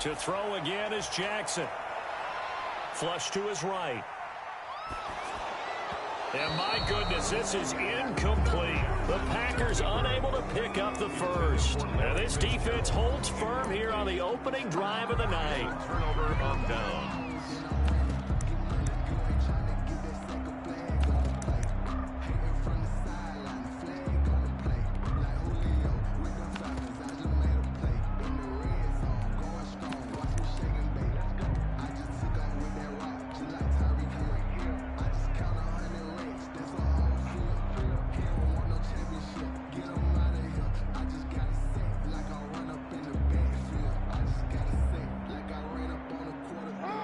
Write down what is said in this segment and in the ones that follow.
To throw again is Jackson. Flush to his right. And my goodness, this is incomplete. The Packers unable to pick up the first. Now this defense holds firm here on the opening drive of the night. Turnover on downs.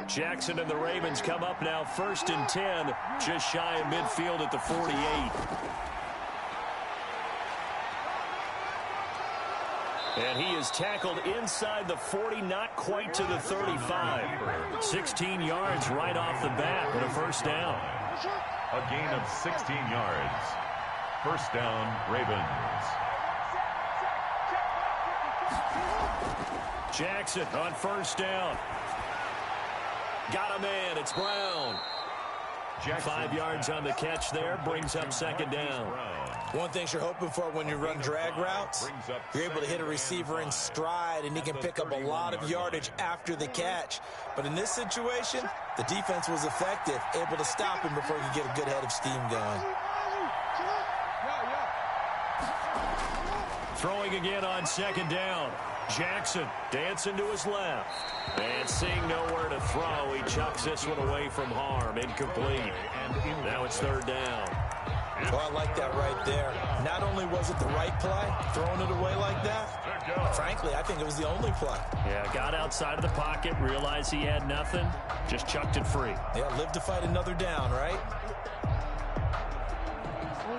Jackson and the Ravens come up now 1st and 10, just shy of midfield at the 48. And he is tackled inside the 40, not quite to the 35. 16 yards right off the bat and a first down. A gain of 16 yards. First down, Ravens. Jackson on first down. Got a man. It's Brown. 5 yards on the catch there. Brings up second down. One thing you're hoping for when you run drag routes, you're able to hit a receiver in stride, and he can pick up a lot of yardage after the catch. But in this situation, the defense was effective, able to stop him before he could get a good head of steam going. Throwing again on second down. Jackson dancing to his left. And seeing nowhere to throw, he chucks this one away from harm. Incomplete. Now it's third down. Well, I like that right there. Not only was it the right play, throwing it away like that, frankly, I think it was the only play. Yeah, got outside of the pocket, realized he had nothing, just chucked it free. Yeah, live to fight another down, right?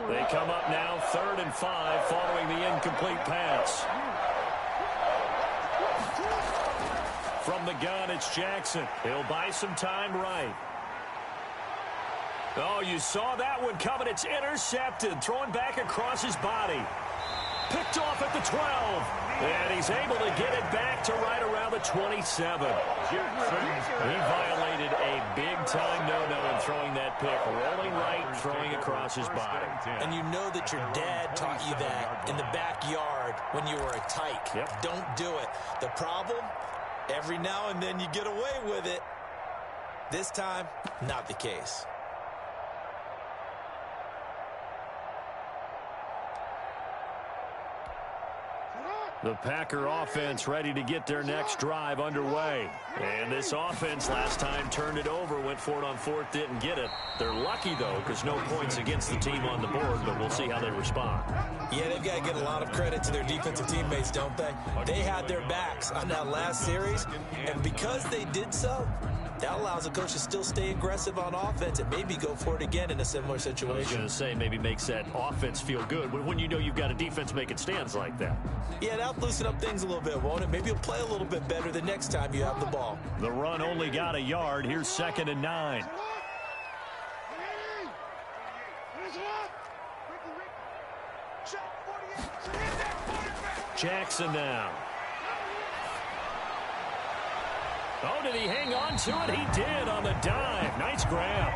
They come up now 3rd and 5 following the incomplete pass. From the gun, it's Jackson. He'll buy some time right. Oh, you saw that one coming. It's intercepted. Throwing back across his body. Picked off at the 12. And he's able to get it back to right around the 27. He violated a big-time no-no in throwing that pick. Rolling right, throwing across his body. And you know that your dad taught you that in the backyard when you were a tyke. Yep. Don't do it. The problem, every now and then you get away with it. This time, not the case. The Packer offense ready to get their next drive underway. And this offense last time turned it over, went for it on 4th, didn't get it. They're lucky, though, because no points against the team on the board, but we'll see how they respond. Yeah, they've got to get a lot of credit to their defensive teammates, don't they? They had their backs on that last series, and because they did so, that allows the coach to still stay aggressive on offense and maybe go for it again in a similar situation. I was going to say, maybe makes that offense feel good when you know you've got a defense making stands like that. Yeah, that'll loosen up things a little bit, won't it? Maybe you'll play a little bit better the next time you have the ball. The run only got a yard. Here's 2nd and 9. Jackson now. Oh, did he hang on to it? He did on the dive. Nice grab.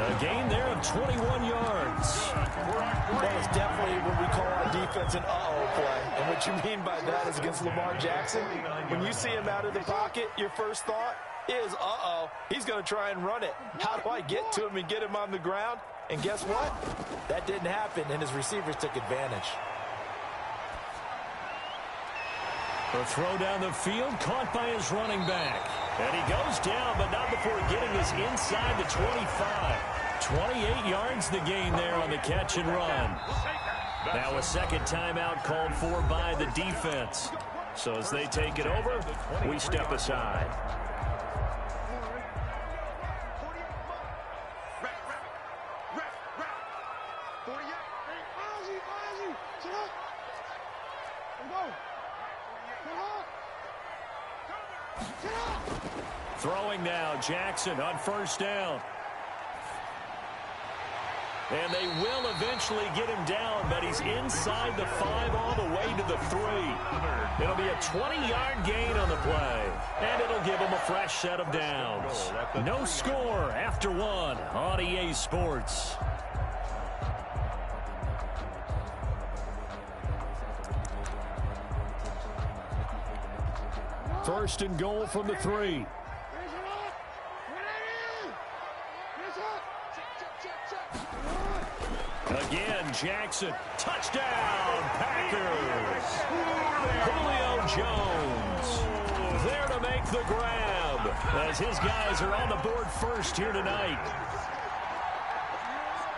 A gain there of 21 yards. That is definitely what we call our defense an uh-oh play. And what you mean by that is against Lamar Jackson, when you see him out of the pocket, your first thought is, uh-oh, he's going to try and run it. How do I get to him and get him on the ground? And guess what? That didn't happen, and his receivers took advantage. A throw down the field, caught by his running back. And he goes down, but not before getting us inside the 25. 28 yards the gain there on the catch and run. Now a second timeout called for by the defense. So as they take it over, we step aside. Throwing now, Jackson on first down. And they will eventually get him down, but he's inside the 5 all the way to the 3. It'll be a 20-yard gain on the play, and it'll give him a fresh set of downs. No score after 1 on EA Sports. First and goal from the 3. Again, Jackson. Touchdown, Packers. Julio Jones there to make the grab as his guys are on the board first here tonight.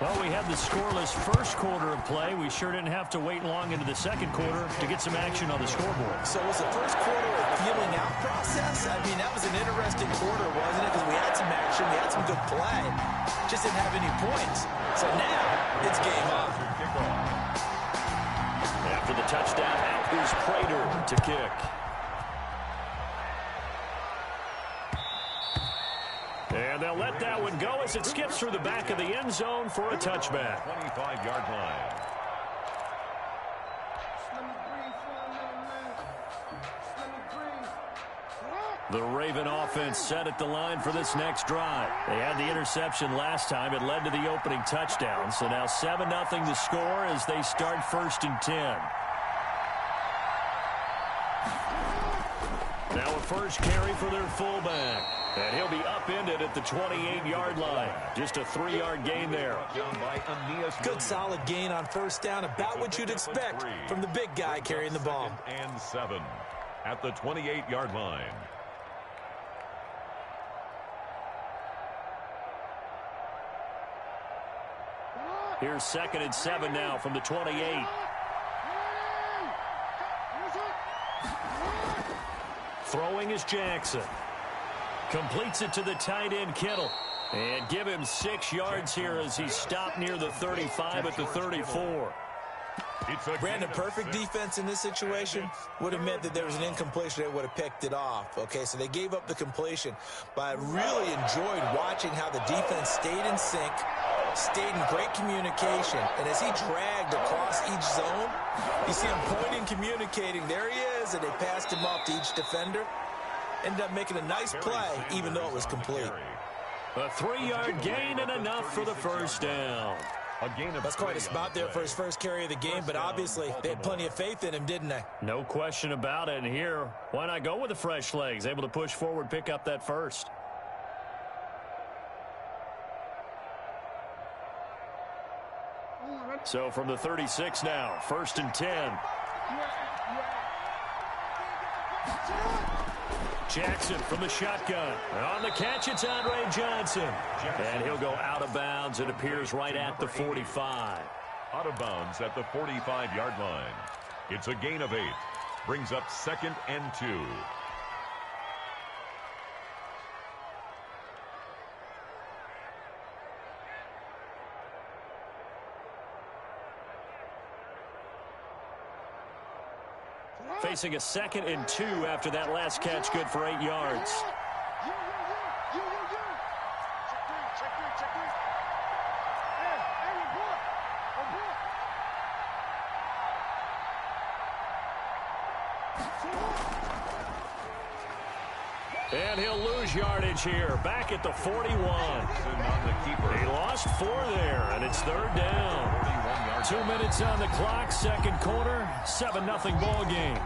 Well, we had the scoreless first quarter of play. We sure didn't have to wait long into the second quarter to get some action on the scoreboard. So was the first quarter a feeling out process? I mean, that was an interesting quarter, wasn't it? Because we had some action, we had some good play. Just didn't have any points. So now it's game on. After the touchdown, out is Prater to kick. And they'll let that one go as it skips through the back of the end zone for a touchback. 25-yard line. The Raven offense set at the line for this next drive. They had the interception last time. It led to the opening touchdown. So now 7-0 to score as they start 1st and 10. Now a first carry for their fullback. And he'll be upended at the 28-yard line. Just a 3-yard gain there. Good solid gain on first down. About what you'd expect from the big guy carrying the ball. And 7 at the 28-yard line. Here's 2nd and 7 now from the 28. Throwing is Jackson. Completes it to the tight end, Kittle. And give him 6 yards here as he stopped near the 35 at the 34. Brandon, perfect defense in this situation would have meant that there was an incompletion. They would have picked it off. Okay, so they gave up the completion. But I really enjoyed watching how the defense stayed in sync, stayed in great communication. And as he dragged across each zone, you see him pointing, communicating. There he is, and they passed him off to each defender. Ended up making a nice play, even though it was complete. A 3-yard gain and enough for the first down. That's quite a spot there for his first carry of the game, but obviously they had plenty of faith in him, didn't they? No question about it. And here, why not go with the fresh legs? Able to push forward, pick up that first. So from the 36 now, 1st and 10. Jackson from the shotgun. On the catch, it's Andre Johnson. And he'll go out of bounds. It appears right at the 45. Out of bounds at the 45-yard line. It's a gain of 8. Brings up 2nd and 2. Facing a 2nd and 2 after that last catch, good for 8 yards. And he'll lose yardage here, back at the 41. He lost 4 there, and it's 3rd down. 2 minutes on the clock, second quarter, 7-0 ball game.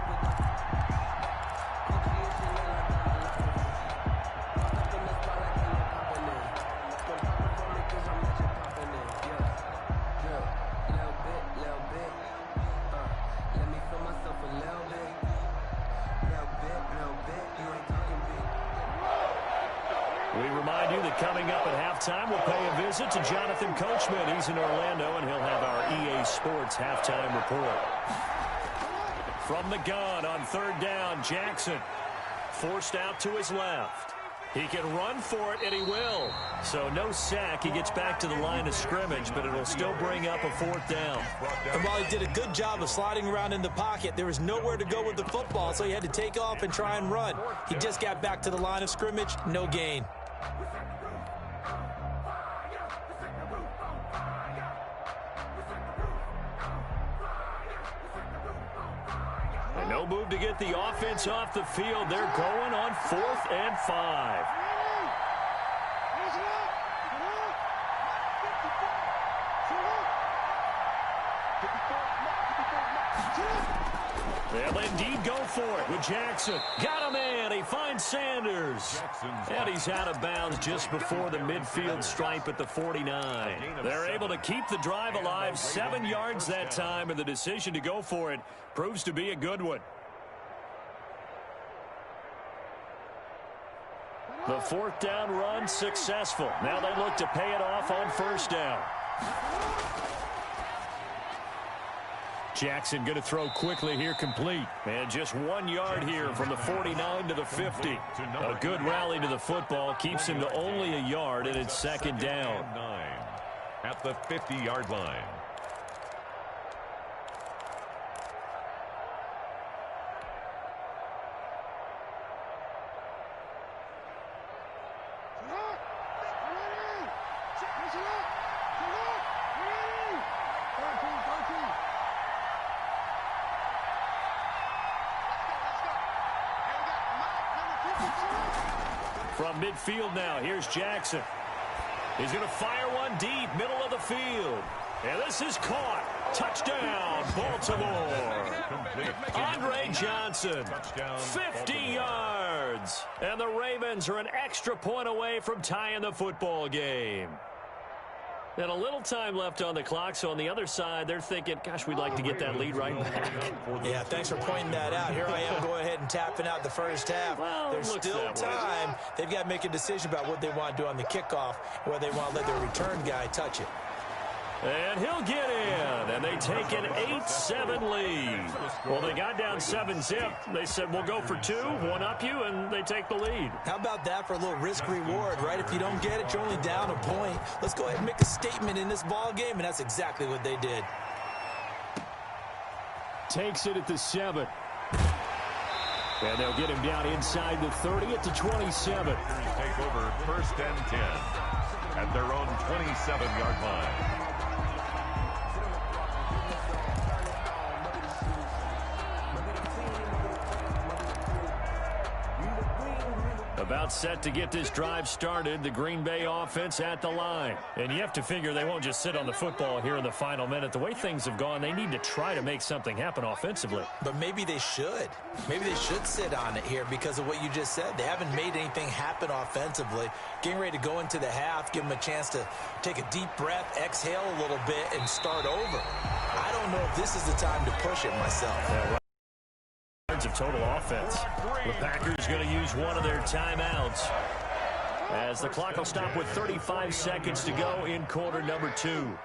Coming up at halftime, we'll pay a visit to Jonathan Coachman. He's in Orlando, and he'll have our EA Sports halftime report. From the gun on 3rd down, Jackson forced out to his left. He can run for it, and he will. So no sack. He gets back to the line of scrimmage, but it'll still bring up a 4th down. And while he did a good job of sliding around in the pocket, there was nowhere to go with the football, so he had to take off and try and run. He just got back to the line of scrimmage, no gain. move to get the offense off the field. They're going on 4th and 5. They'll indeed go for it with Jackson. Got him in. He finds Sanders. And he's out of bounds just before the midfield stripe at the 49. They're able to keep the drive alive. 7 yards that time, and the decision to go for it proves to be a good one. The 4th down run successful. Now they look to pay it off on 1st down. Jackson going to throw quickly here, complete. And just 1 yard here from the 49 to the 50. A good rally to the football keeps him to only a yard, and it's 2nd down. At the 50-yard line. From midfield now, here's Jackson. He's going to fire one deep, middle of the field. And this is caught. Touchdown, Baltimore. Andre Johnson, 50 yards. And the Ravens are an extra point away from tying the football game. And a little time left on the clock, so on the other side, they're thinking, gosh, we'd like to get that lead right back. Yeah, thanks for pointing that out. Here I am going ahead and tapping out the first half. Well, there's still time. They've got to make a decision about what they want to do on the kickoff, whether they want to let their return guy touch it. And he'll get in, and they take an 8-7 lead. Well, they got down 7-zip. They said, we'll go for 2, one up you, and they take the lead. How about that for a little risk-reward, right? If you don't get it, you're only down a point. Let's go ahead and make a statement in this ball game, and that's exactly what they did. Takes it at the 7. And they'll get him down inside the 30 at the 27. Take over 1st and 10 at their own 27-yard line. About set to get this drive started, the Green Bay offense at the line. And you have to figure they won't just sit on the football here in the final minute. The way things have gone, they need to try to make something happen offensively. But maybe they should. Maybe they should sit on it here because of what you just said. They haven't made anything happen offensively. Getting ready to go into the half, give them a chance to take a deep breath, exhale a little bit, and start over. I don't know if this is the time to push it myself. Yeah, right. Of total offense. The Packers going to use one of their timeouts as the clock will stop with 35 seconds to go in quarter number 2.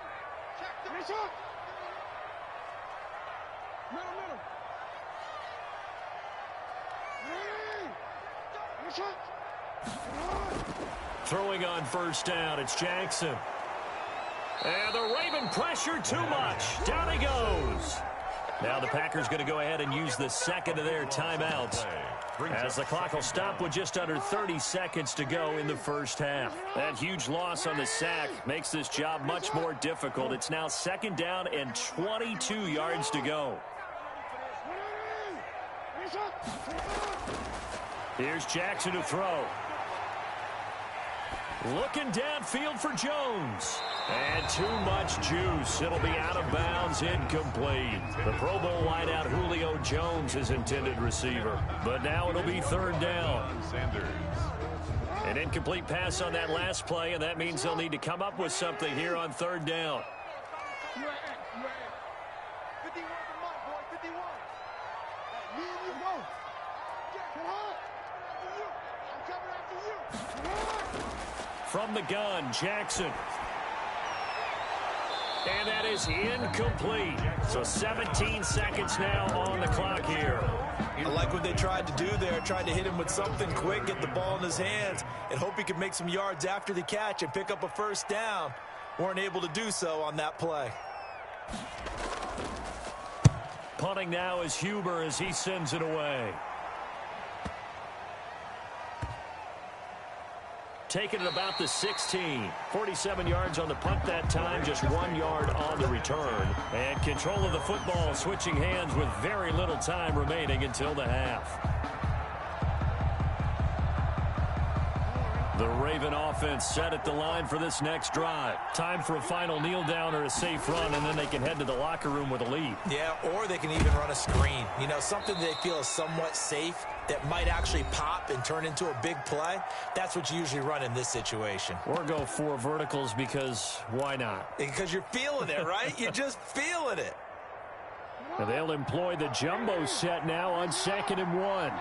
Throwing on 1st down, it's Jackson. And the Raven pressure too much. Down he goes. Now the Packers going to go ahead and use the 2nd of their timeouts as the clock will stop with just under 30 seconds to go in the 1st half. That huge loss on the sack makes this job much more difficult. It's now 2nd down and 22 yards to go. Here's Jackson to throw. Looking downfield for Jones. And too much juice. It'll be out of bounds, incomplete. The Pro Bowl wideout Julio Jones is intended receiver. But now it'll be 3rd down. An incomplete pass on that last play, and that means they'll need to come up with something here on 3rd down. From the gun, Jackson. And that is incomplete. So 17 seconds now on the clock here. I like what they tried to do there. Tried to hit him with something quick, get the ball in his hands, and hope he could make some yards after the catch and pick up a 1st down. Weren't able to do so on that play. Punting now is Huber as he sends it away. taken at about the 16. 47 yards on the punt that time, just 1 yard on the return. And control of the football switching hands with very little time remaining until the half. The Raven offense set at the line for this next drive. Time for a final kneel down or a safe run, and then they can head to the locker room with a lead. Yeah, or they can even run a screen. You know, something they feel is somewhat safe that might actually pop and turn into a big play. That's what you usually run in this situation. Or go 4 verticals because why not? Because you're feeling it, right? You're just feeling it. And they'll employ the jumbo set now on 2nd and 1.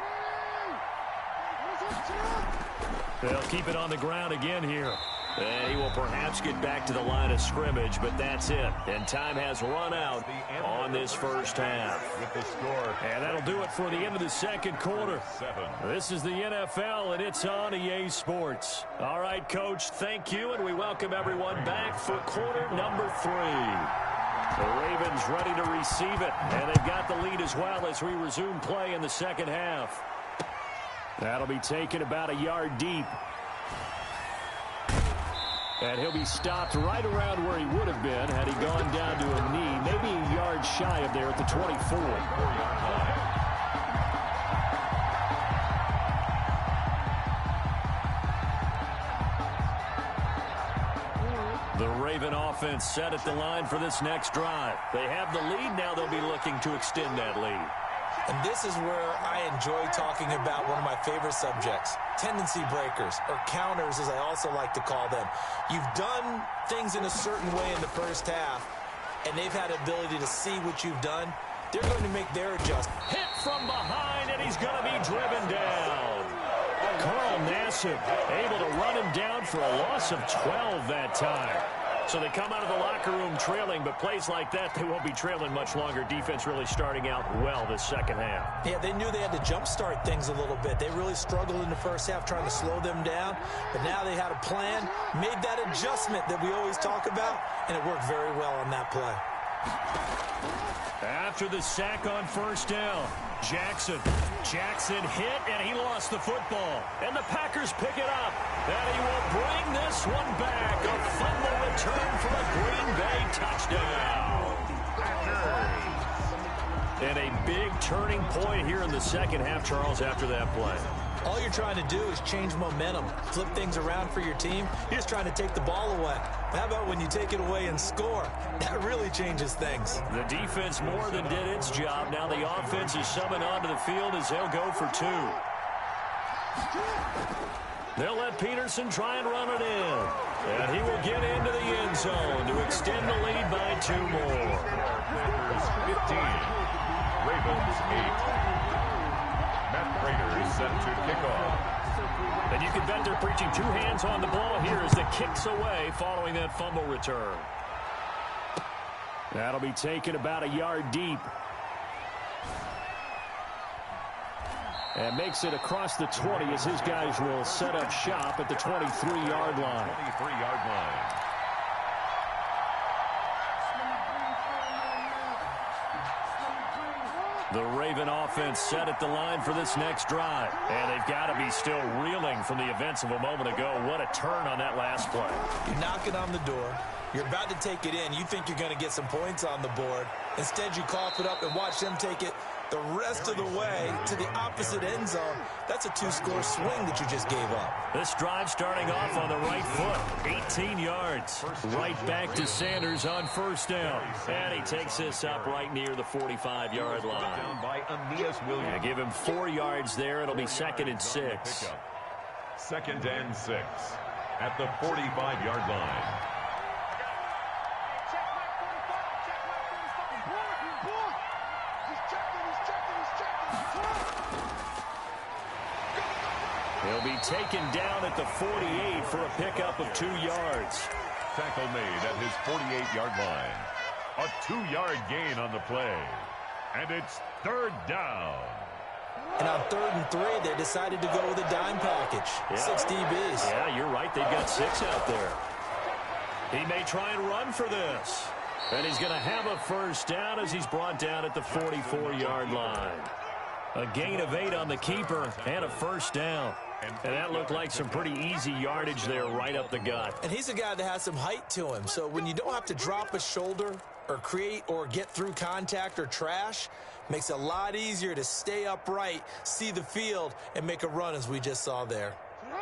They'll keep it on the ground again here. And he will perhaps get back to the line of scrimmage, but that's it. And time has run out on this first half. With the score. And that'll do it for the end of the second quarter. 7. This is the NFL, and it's on EA Sports. All right, Coach, thank you, and we welcome everyone back for quarter number 3. The Ravens ready to receive it, and they've got the lead as well as we resume play in the second half. That'll be taken about a yard deep. And he'll be stopped right around where he would have been had he gone down to a knee, maybe a yard shy of there at the 24. The Raven offense set at the line for this next drive. They have the lead. Now they'll be looking to extend that lead. And this is where I enjoy talking about one of my favorite subjects, tendency breakers, or counters as I also like to call them. You've done things in a certain way in the first half, and they've had the ability to see what you've done. They're going to make their adjustment. Hit from behind, and he's going to be driven down. Carl Nassib able to run him down for a loss of 12 that time. So they come out of the locker room trailing, but plays like that, they won't be trailing much longer. Defense really starting out well this second half. Yeah, they knew they had to jumpstart things a little bit. They really struggled in the first half trying to slow them down, but now they had a plan, made that adjustment that we always talk about, and it worked very well on that play. After the sack on first down, Jackson hit, and he lost the football. And the Packers pick it up, and he will bring this one back. A fumble return for a Green Bay touchdown. And a big turning point here in the second half, Charles, after that play. All you're trying to do is change momentum, flip things around for your team. You're just trying to take the ball away. How about when you take it away and score? That really changes things. The defense more than did its job. Now the offense is summoned onto the field as they'll go for 2. They'll let Peterson try and run it in. And he will get into the end zone to extend the lead by 2 more. Packers 15. Ravens 8. Matt Prater is set to kick off. And you can bet they're preaching 2 hands on the ball here as the kick's away following that fumble return. That'll be taken about a yard deep. And makes it across the 20 as his guys will set up shop at the 23-yard line. 23-yard line. The Raven offense set at the line for this next drive. And they've got to be still reeling from the events of a moment ago. What a turn on that last play. You're knocking on the door. You're about to take it in. You think you're going to get some points on the board. Instead, you cough it up and watch them take it the rest of the way to the opposite end zone. That's a 2-score swing that you just gave up. This drive starting off on the right foot. 18 yards. Right back to Sanders on first down. And he takes this up right near the 45-yard line. Down by Aeneas Williams. Yeah, give him 4 yards there. It'll be 2nd and 6. 2nd and 6 at the 45-yard line. He'll be taken down at the 48 for a pickup of 2 yards. Tackle made at his 48-yard line. A 2-yard gain on the play. And it's 3rd down. And on 3rd and 3, they decided to go with a dime package. Yeah. 6 DBs. Yeah, you're right. They've got 6 out there. He may try and run for this. And he's going to have a first down as he's brought down at the 44-yard line. A gain of 8 on the keeper and a first down. And that looked like some pretty easy yardage there right up the gut. And he's a guy that has some height to him. So when you don't have to drop a shoulder or create or get through contact or trash, makes it a lot easier to stay upright, see the field, and make a run as we just saw there.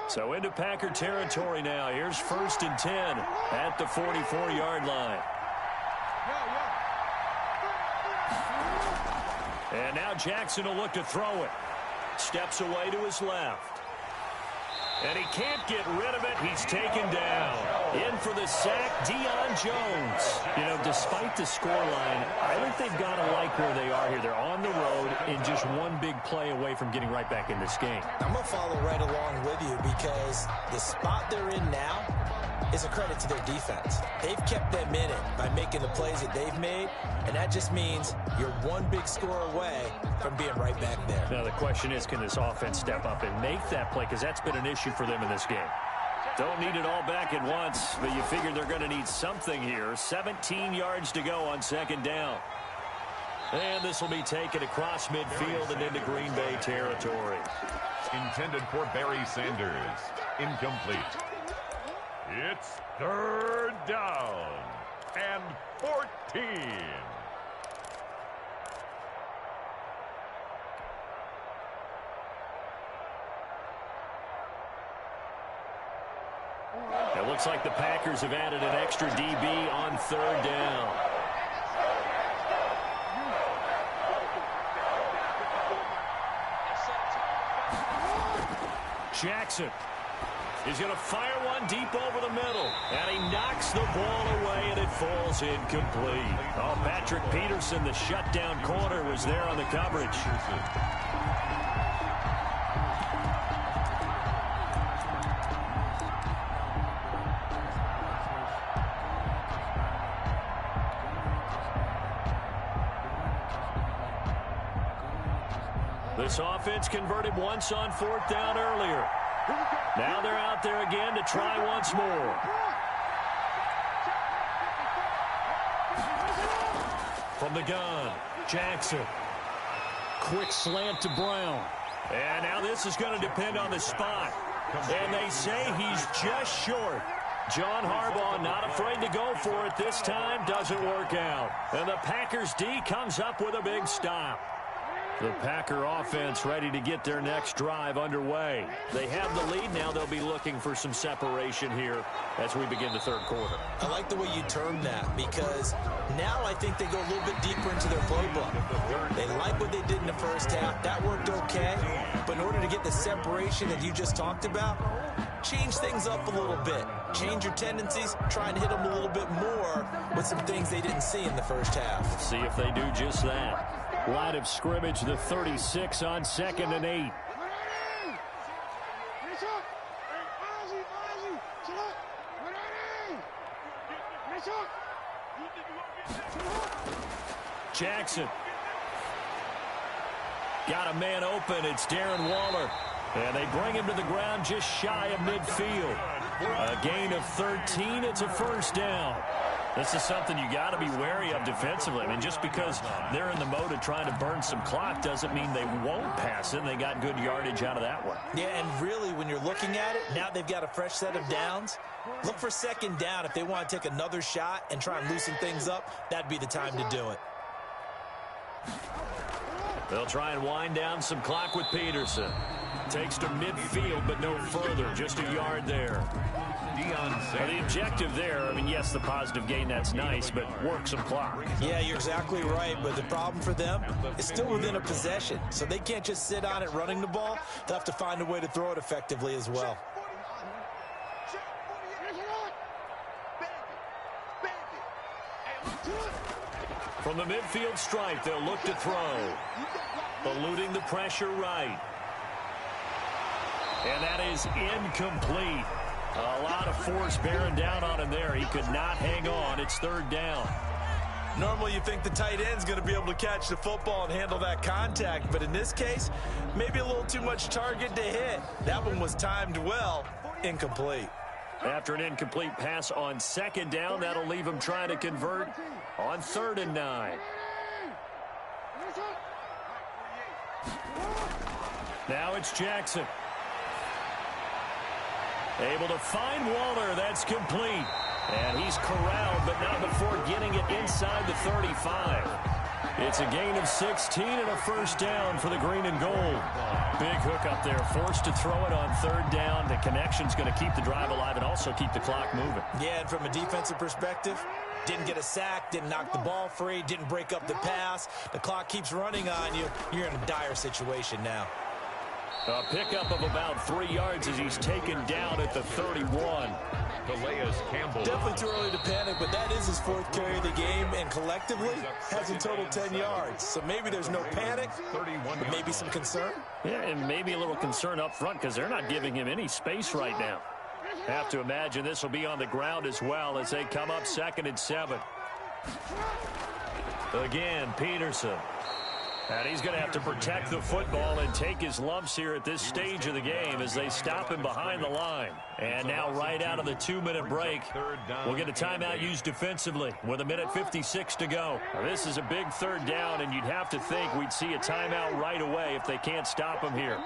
So into Packer territory now. Here's 1st and 10 at the 44-yard line. And now Jackson will look to throw it. Steps away to his left. And he can't get rid of it. He's taken down. In for the sack, Deion Jones. You know, despite the scoreline, I think they've got to like where they are here. They're on the road and just one big play away from getting right back in this game. I'm going to follow right along with you because the spot they're in now is a credit to their defense. They've kept them in it by making the plays that they've made, and that just means you're one big score away from being right back there. Now the question is, can this offense step up and make that play? Because that's been an issue for them in this game. Don't need it all back at once, but you figure they're going to need something here. 17 yards to go on 2nd down. And this will be taken across midfield and into Green Bay territory. Intended for Barry Sanders. Incomplete. It's 3rd down and 14. It looks like the Packers have added an extra DB on 3rd down. Jackson. He's going to fire one deep over the middle. And he knocks the ball away, and it falls incomplete. Oh, Patrick Peterson, the shutdown corner, was there on the coverage. This offense converted once on 4th down earlier. Now they're out there again to try once more. From the gun, Jackson. Quick slant to Brown. And now this is going to depend on the spot. And they say he's just short. John Harbaugh not afraid to go for it this time. Doesn't work out. And the Packers D comes up with a big stop. The Packer offense ready to get their next drive underway. They have the lead. Now they'll be looking for some separation here as we begin the 3rd quarter. I like the way you term that because now I think they go a little bit deeper into their playbook. They like what they did in the first half. That worked okay. But in order to get the separation that you just talked about, change things up a little bit. Change your tendencies. Try and hit them a little bit more with some things they didn't see in the first half. See if they do just that. Line of scrimmage, the 36 on 2nd and 8. Jackson. Got a man open. It's Darren Waller. And they bring him to the ground just shy of midfield. A gain of 13. It's a 1st down. This is something you got to be wary of defensively. I mean, just because they're in the mode of trying to burn some clock doesn't mean they won't pass it. And they got good yardage out of that one. Yeah, and really, when you're looking at it, now they've got a fresh set of downs. Look for 2nd down. If they want to take another shot and try and loosen things up, that'd be the time to do it. They'll try and wind down some clock with Peterson. Takes to midfield, but no further. Just a yard there. The objective there, I mean, yes, the positive gain, that's nice, but work some clock. Yeah, you're exactly right, but the problem for them is still within a possession, so they can't just sit on it running the ball. They'll have to find a way to throw it effectively as well. From the midfield stripe, they'll look to throw. Eluding the pressure right. And that is incomplete. A lot of force bearing down on him there. He could not hang on. It's 3rd down. Normally you think the tight end's going to be able to catch the football and handle that contact, but in this case, maybe a little too much target to hit. That one was timed well. Incomplete. After an incomplete pass on 2nd down, that'll leave him trying to convert on 3rd and 9. Now it's Jackson. Able to find Waller. That's complete. And he's corralled, but not before getting it inside the 35. It's a gain of 16 and a first down for the green and gold. Big hook up there. Forced to throw it on third down. The connection's going to keep the drive alive and also keep the clock moving. Yeah, and from a defensive perspective, didn't get a sack, didn't knock the ball free, didn't break up the pass. The clock keeps running on you. You're in a dire situation now. A pickup of about 3 yards as he's taken down at the 31. Calais Campbell. Definitely too early to panic, but that is his 4th carry of the game, and collectively has a total 10 yards. So maybe there's no panic, but maybe some concern. Yeah, and maybe a little concern up front because they're not giving him any space right now. Have to imagine this will be on the ground as well as they come up 2nd and 7. Again, Peterson. And he's going to have to protect the football and take his lumps here at this stage of the game as they stop him behind the line. And now right out of the 2-minute break, we'll get a timeout used defensively with 1:56 to go. Now, this is a big 3rd down, and you'd have to think we'd see a timeout right away if they can't stop him here.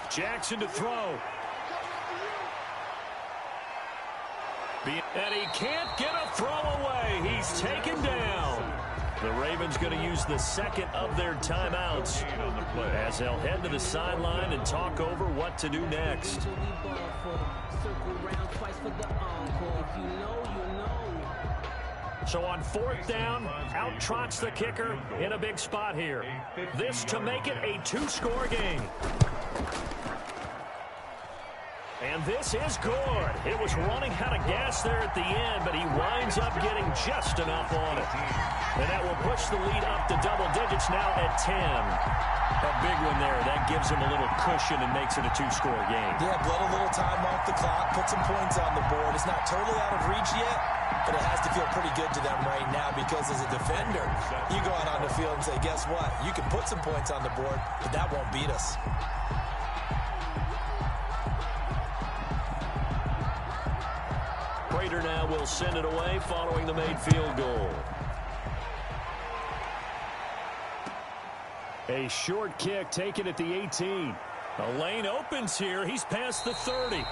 Jackson to throw. And he can't get a throw away. He's taken down. The Ravens going to use the 2nd of their timeouts as they'll head to the sideline and talk over what to do next. So on 4th down, out trots the kicker in a big spot here. This to make it a 2-score game. And this is good. It was running out of gas there at the end, but he winds up getting just enough on it. And that will push the lead up to double digits now at 10. A big one there. That gives him a little cushion and makes it a 2-score game. Yeah, bled a little time off the clock, put some points on the board. It's not totally out of reach yet, but it has to feel pretty good to them right now because as a defender, you go out on the field and say, guess what? You can put some points on the board, but that won't beat us. Prater now will send it away following the made field goal. A short kick taken at the 18. The lane opens here. He's past the 30.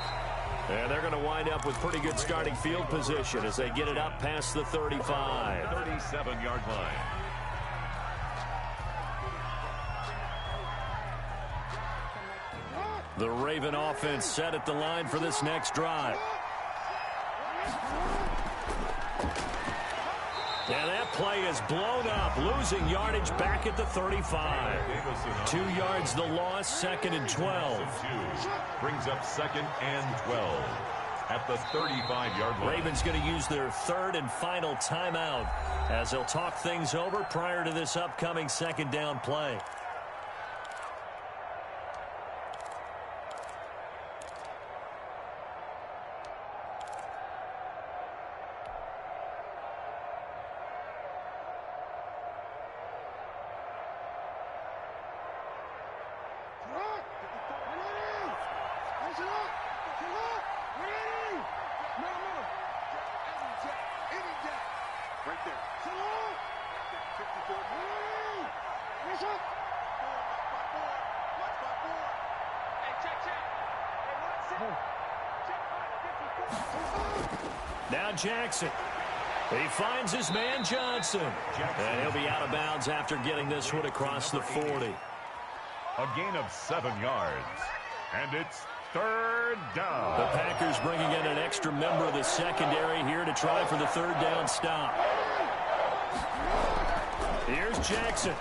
And they're going to wind up with pretty good starting field position as they get it up past the 35. 37-yard line. The Raven offense set at the line for this next drive. And that play is blown up, losing yardage back at the 35. 2 yards the loss, 2nd and 12. Brings up 2nd and 12 at the 35-yard line. Ravens going to use their 3rd and final timeout as they'll talk things over prior to this upcoming 2nd down play. Now Jackson. He finds his man Johnson. And he'll be out of bounds after getting this one across the 40. A gain of 7 yards. And it's 3rd down. The Packers bringing in an extra member of the secondary here to try for the 3rd down stop. Here's Jackson.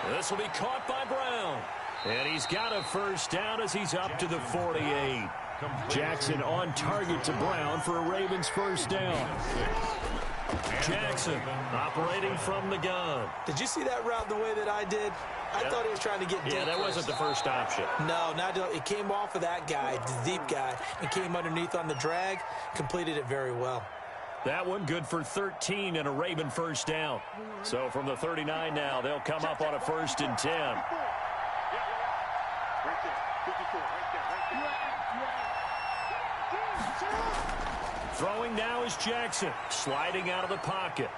This will be caught by Brown. And he's got a first down as he's up to the 48. Jackson on target to Brown for a Ravens first down. Jackson operating from the gun. Did you see that route the way that I did? I thought he was trying to get deep. Yeah, that wasn't the first option. No, it came off of that guy, the deep guy, and came underneath on the drag, completed it very well. That one good for 13 and a Raven first down. So from the 39 now, they'll come up on a 1st and 10. Throwing now is Jackson, sliding out of the pocket.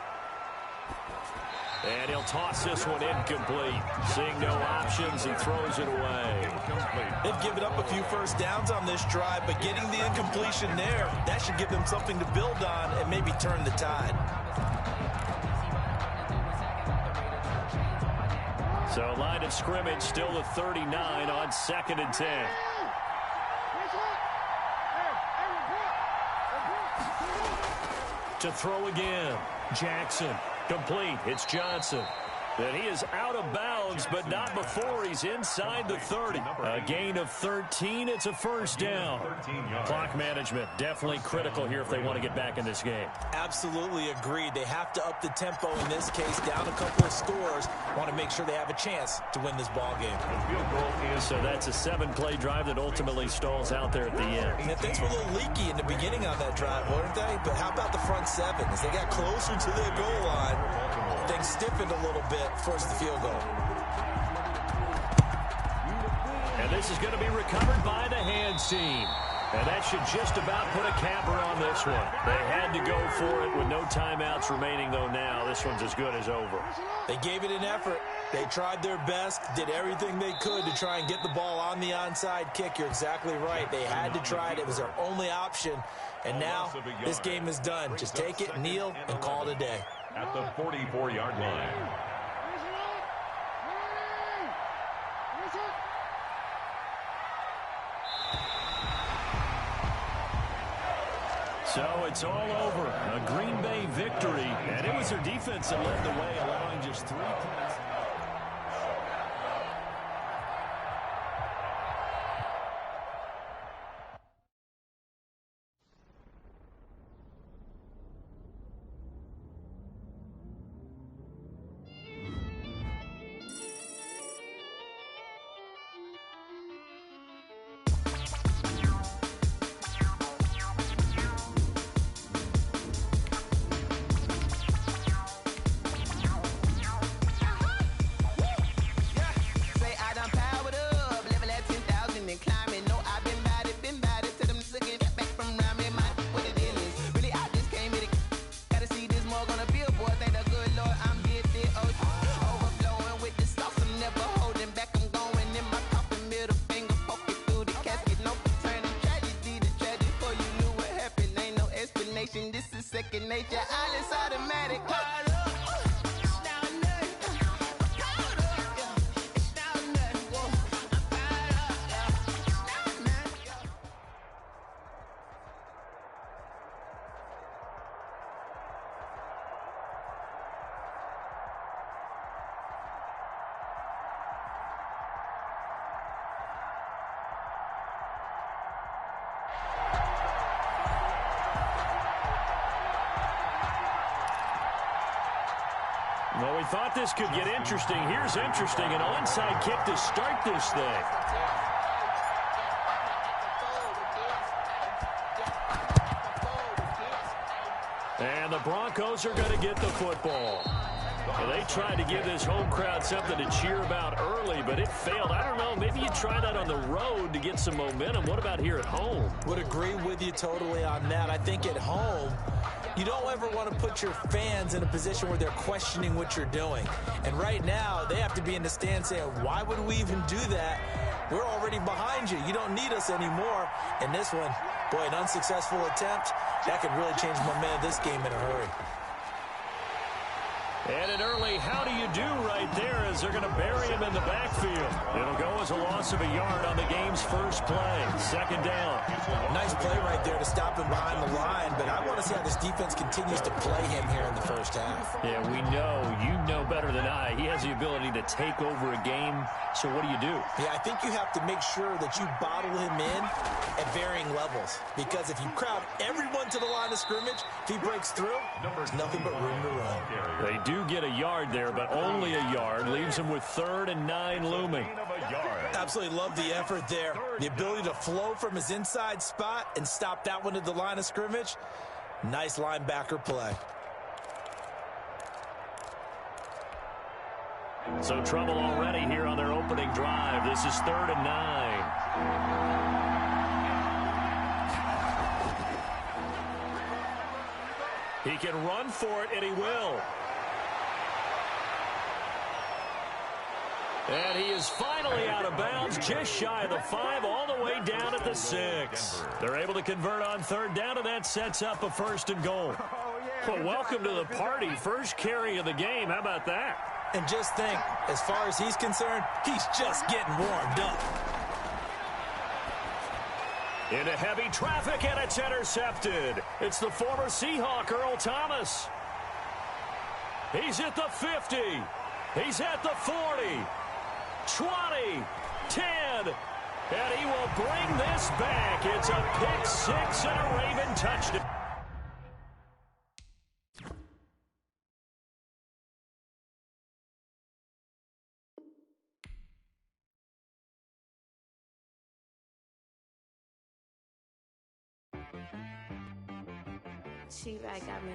And he'll toss this one incomplete. Seeing no options, he throws it away. They've given up a few first downs on this drive, but getting the incompletion there, that should give them something to build on and maybe turn the tide. So line of scrimmage still the 39 on 2nd and 10. To throw again. Jackson. Complete. It's Johnson. And he is out of bounds, but not before he's inside the 30. A gain of 13. It's a first down. Clock management definitely critical here if they want to get back in this game. Absolutely agreed. They have to up the tempo in this case, down a couple of scores. Want to make sure they have a chance to win this ball game. So that's a 7-play drive that ultimately stalls out there at the end. And things were a little leaky in the beginning on that drive, weren't they? But how about the front 7? As they got closer to their goal line, things stiffened a little bit, forced the field goal. And this is going to be recovered by the hands team. And that should just about put a capper on this one. They had to go for it with no timeouts remaining, though now this one's as good as over. They gave it an effort. They tried their best, did everything they could to try and get the ball on the onside kick. You're exactly right. They had to try it. It was their only option. And now this game is done. Just take it, kneel, and call it a day. At the 44-yard line. So it's all over. A Green Bay victory. And it was their defense that led the way, allowing just 3 points. Well, we thought this could get interesting. Here's interesting. An onside kick to start this thing. And the Broncos are going to get the football. Well, they tried to give this home crowd something to cheer about early, but it failed. I don't know. Maybe you try that on the road to get some momentum. What about here at home? Would agree with you totally on that. I think at home, you don't ever want to put your fans in a position where they're questioning what you're doing. And right now, they have to be in the stand saying, why would we even do that? We're already behind you. You don't need us anymore. And this one, boy, an unsuccessful attempt, that could really change the momentum of this game in a hurry. And an early how do you do right there as they're going to bury him in the backfield. It'll go as a loss of a yard on the game's first play. Second down. Nice play right there to stop him behind the line, but I want to see how this defense continues to play him here in the first half. Yeah, we know. You know better than I. He has the ability to take over a game, so what do you do? Yeah, I think you have to make sure that you bottle him in at varying levels, because if you crowd everyone to the line of scrimmage, if he breaks through, there's nothing but room to run. They do get a yard there, but only a yard. Leaves him with 3rd and 9 looming. Absolutely love the effort there. The ability to flow from his inside spot and stop that one at the line of scrimmage. Nice linebacker play. So trouble already here on their opening drive. This is 3rd and 9. He can run for it, and he will. And he is finally out of bounds, just shy of the 5, all the way down at the 6. They're able to convert on third down, and that sets up a 1st and goal. Well, welcome to the party. First carry of the game. How about that? And just think, as far as he's concerned, he's just getting warmed up. Into heavy traffic, and it's intercepted. It's the former Seahawk, Earl Thomas. He's at the 50. He's at the 40. 20, 10, and he will bring this back. It's a pick 6 and a Raven touchdown. She-Rag got me.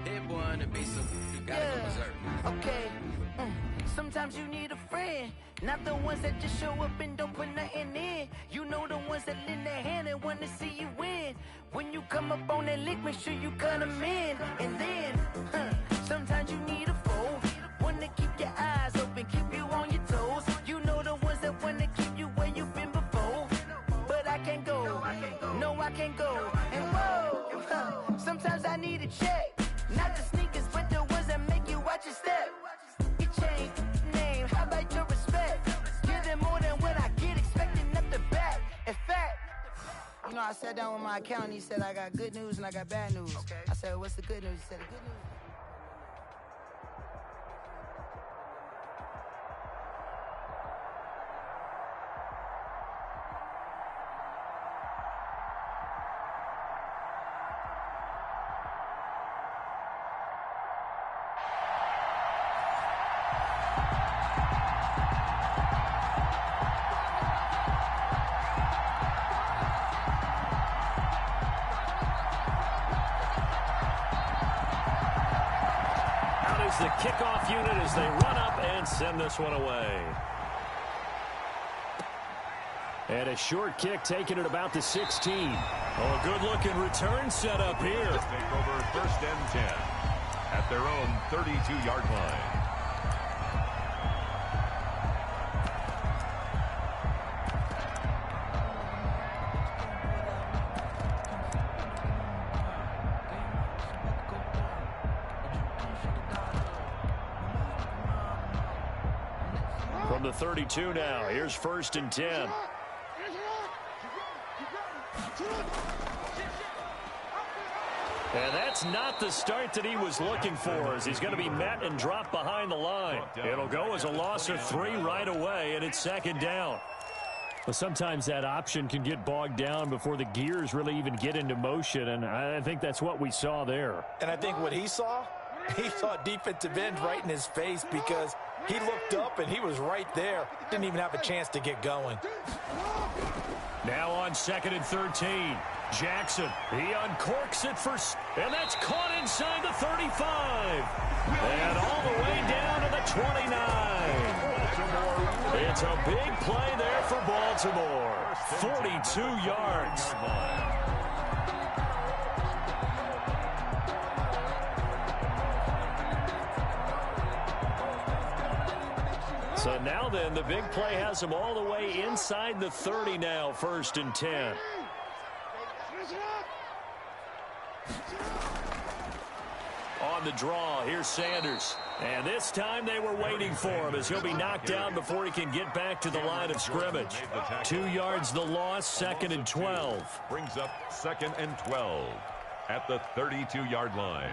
Hit one and be some. You gotta go berserk. Okay. Sometimes you need a friend, not the ones that just show up and don't put nothing in. You know the ones that lend their hand and want to see you win. When you come up on that lick, make sure you cut them in. And then, sometimes you need a foe, one to keep your eyes open, keep you on your toes. You know the ones that want to keep you where you've been before. But I can't go, no I can't go. And whoa, sometimes I need a check. Not the sneakers, but the ones that make you watch your step. You change name, how about your respect? Give them more than what I get, expecting up the back. In fact, you know, I sat down with my accountant, he said I got good news and I got bad news. Okay. I said, what's the good news? He said, the good news. The kickoff unit as they run up and send this one away. And a short kick taken at about the 16. Oh, a good-looking return set up here. Take over 1st and 10 at their own 32-yard line. From the 32 now, here's 1st and 10. And that's not the start that he was looking for, as he's going to be met and dropped behind the line. It'll go as a loss of 3 right away, and it's 2nd down. Well, sometimes that option can get bogged down before the gears really even get into motion, and I think that's what we saw there. And I think what he saw defensive end right in his face, because he looked up and he was right there. Didn't even have a chance to get going. Now on 2nd and 13. Jackson, he uncorks it for, and that's caught inside the 35. And all the way down to the 29. It's a big play there for Baltimore. 42 yards. So now then, the big play has them all the way inside the 30 now, 1st and 10. On the draw, here's Sanders. And this time they were waiting for him, as he'll be knocked down before he can get back to the line of scrimmage. 2 yards the loss, 2nd and 12. Brings up 2nd and 12 at the 32-yard line.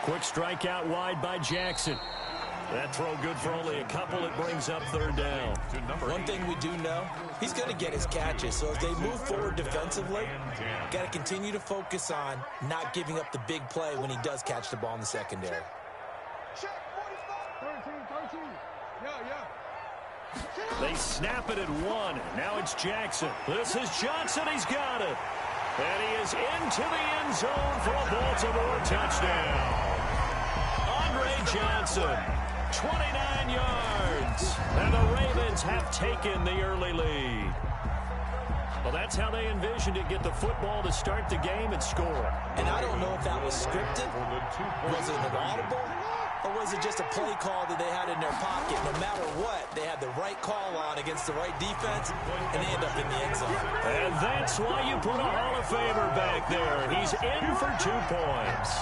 Quick strike out wide by Jackson. That throw good for only a couple. It brings up 3rd down. One thing we do know, he's going to get his catches. So as they move forward defensively, got to continue to focus on not giving up the big play when he does catch the ball in the secondary. They snap it at 1. Now it's Jackson. This is Johnson. He's got it. And he is into the end zone for a Baltimore touchdown. Andre Johnson. 29 yards. And the Ravens have taken the early lead. Well, that's how they envisioned it. Get the football to start the game and score. And I don't know if that was scripted. Was it an audible? Or was it just a play call that they had in their pocket? No matter what, they had the right call on against the right defense, and they end up in the end zone. And that's why you put a Hall of Famer back there. He's in for 2 points.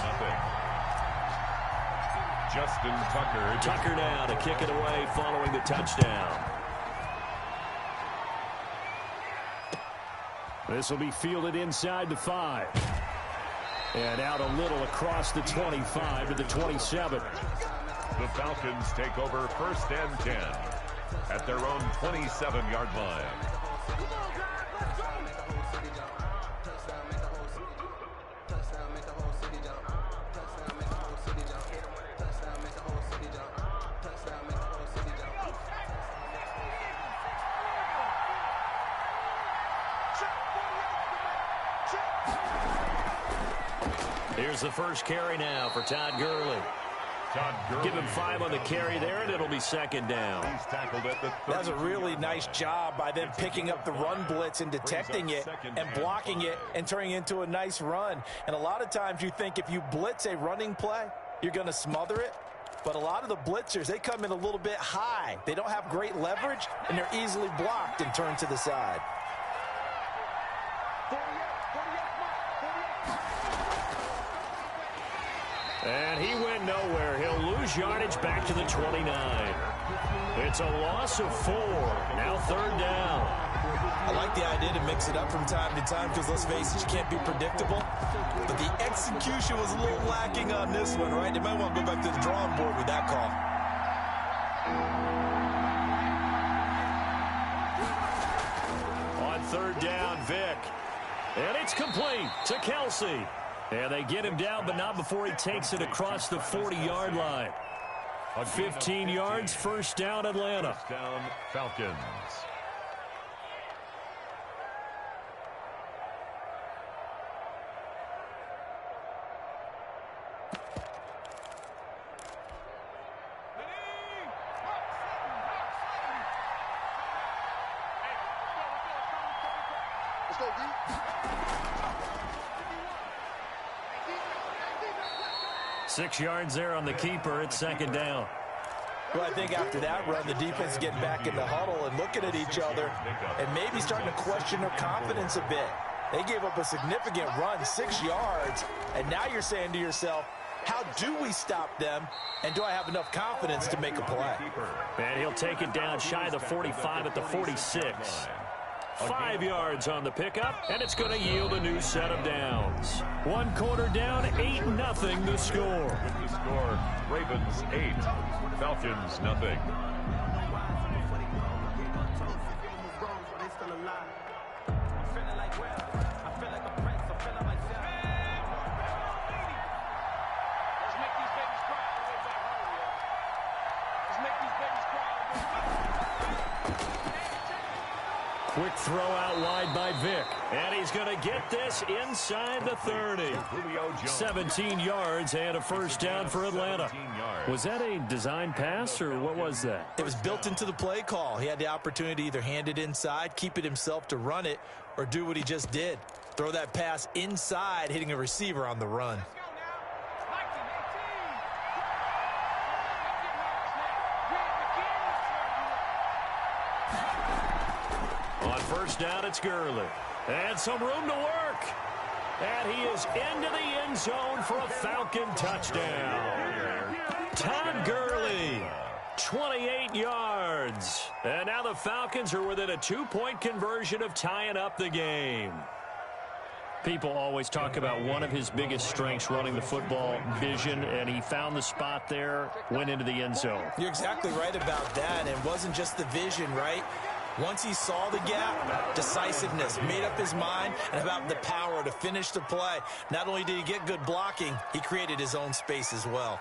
Justin Tucker. Tucker now to kick it away following the touchdown. This will be fielded inside the 5. And out a little across the 25 to the 27. The Falcons take over 1st and 10 at their own 27-yard line. Here's the first carry now for Todd Gurley. Give him 5 on the carry there, and it'll be 2nd down. He's tackled at the 30. That was a really nice job by them picking up the run blitz and detecting it and blocking it and turning it into a nice run. And a lot of times you think if you blitz a running play, you're going to smother it. But a lot of the blitzers, they come in a little bit high. They don't have great leverage, and they're easily blocked and turned to the side. And he went nowhere. He'll lose yardage back to the 29. It's a loss of 4. Now 3rd down. I like the idea to mix it up from time to time because, let's face it, you can't be predictable. But the execution was a little lacking on this one, right? They might want to go back to the drawing board with that call. On 3rd down, Vick. And it's complete to Kelsey. And they get him down, but not before he takes it across the 40-yard line. 15 yards, 1st down, Atlanta. First down, Falcons. Let's go, D. 6 yards there on the keeper. It's 2nd down. Well, I think after that run, the defense is getting back in the huddle and looking at each other and maybe starting to question their confidence a bit. They gave up a significant run, 6 yards, and now you're saying to yourself, how do we stop them, and do I have enough confidence to make a play? And he'll take it down shy of the 45 at the 46. 5 yards on the pickup, and it's going to yield a new set of downs. 1 quarter down, 8-0 the score. With the score, Ravens 8, Falcons 0. Quick throw out wide by Vick. And he's going to get this inside the 30. 17 yards and a 1st down for Atlanta. Was that a design pass, or what was that? It was built into the play call. He had the opportunity to either hand it inside, keep it himself to run it, or do what he just did. Throw that pass inside, hitting a receiver on the run. On 1st down, it's Gurley. And some room to work. And he is into the end zone for a Falcon touchdown. Todd Gurley, 28 yards. And now the Falcons are within a 2-point conversion of tying up the game. People always talk about one of his biggest strengths running the football, vision, and he found the spot there, went into the end zone. You're exactly right about that. And it wasn't just the vision, right? Once he saw the gap, decisiveness, made up his mind, and about the power to finish the play. Not only did he get good blocking, he created his own space as well.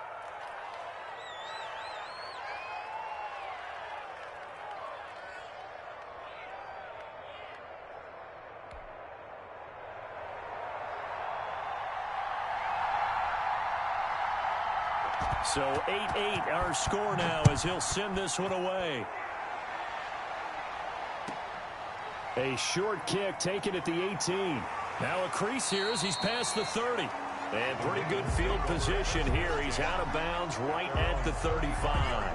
So 8-8 our score now as he'll send this one away. A short kick taken at the 18. Now a crease here as he's past the 30. And pretty good field position here. He's out of bounds right at the 35.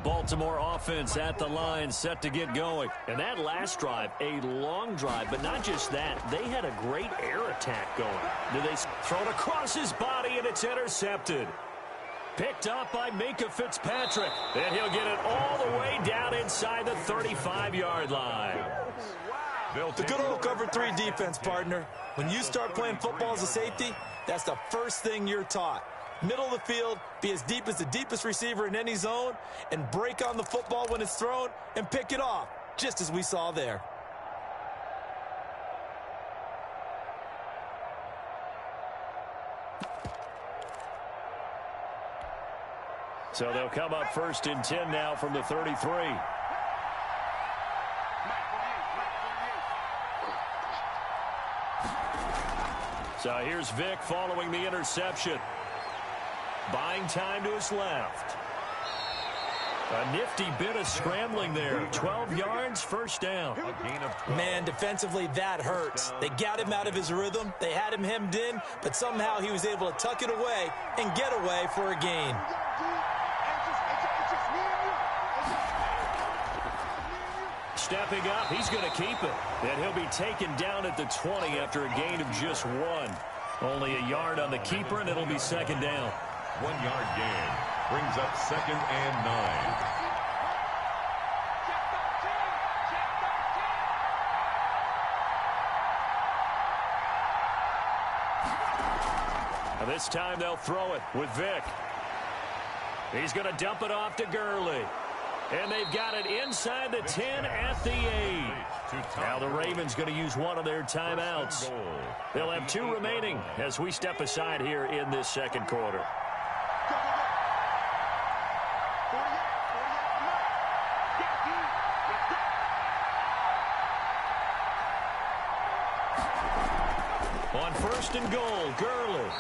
Baltimore offense at the line, set to get going. And that last drive, a long drive, but not just that. They had a great air attack going. They throw it across his body, and it's intercepted. Picked up by Minkah Fitzpatrick. And he'll get it all the way down inside the 35-yard line. The good old cover 3 defense, partner. When you start playing football as a safety, that's the first thing you're taught. Middle of the field, be as deep as the deepest receiver in any zone, and break on the football when it's thrown and pick it off, just as we saw there. So they'll come up 1st and 10 now from the 33. So here's Vick following the interception. Buying time to his left. A nifty bit of scrambling there. 12 yards, 1st down. Man, defensively, that hurts. They got him out of his rhythm. They had him hemmed in, but somehow he was able to tuck it away and get away for a gain. Stepping up, he's going to keep it. And he'll be taken down at the 20 after a gain of just 1. Only a yard on the keeper, and it'll be 2nd down. 1-yard gain brings up 2nd and 9. And this time they'll throw it with Vick. He's going to dump it off to Gurley. And they've got it inside the 10 at the 8. Now the Ravens going to use one of their timeouts. They'll have 2 remaining as we step aside here in this 2nd quarter. On 1st and goal, Gurley.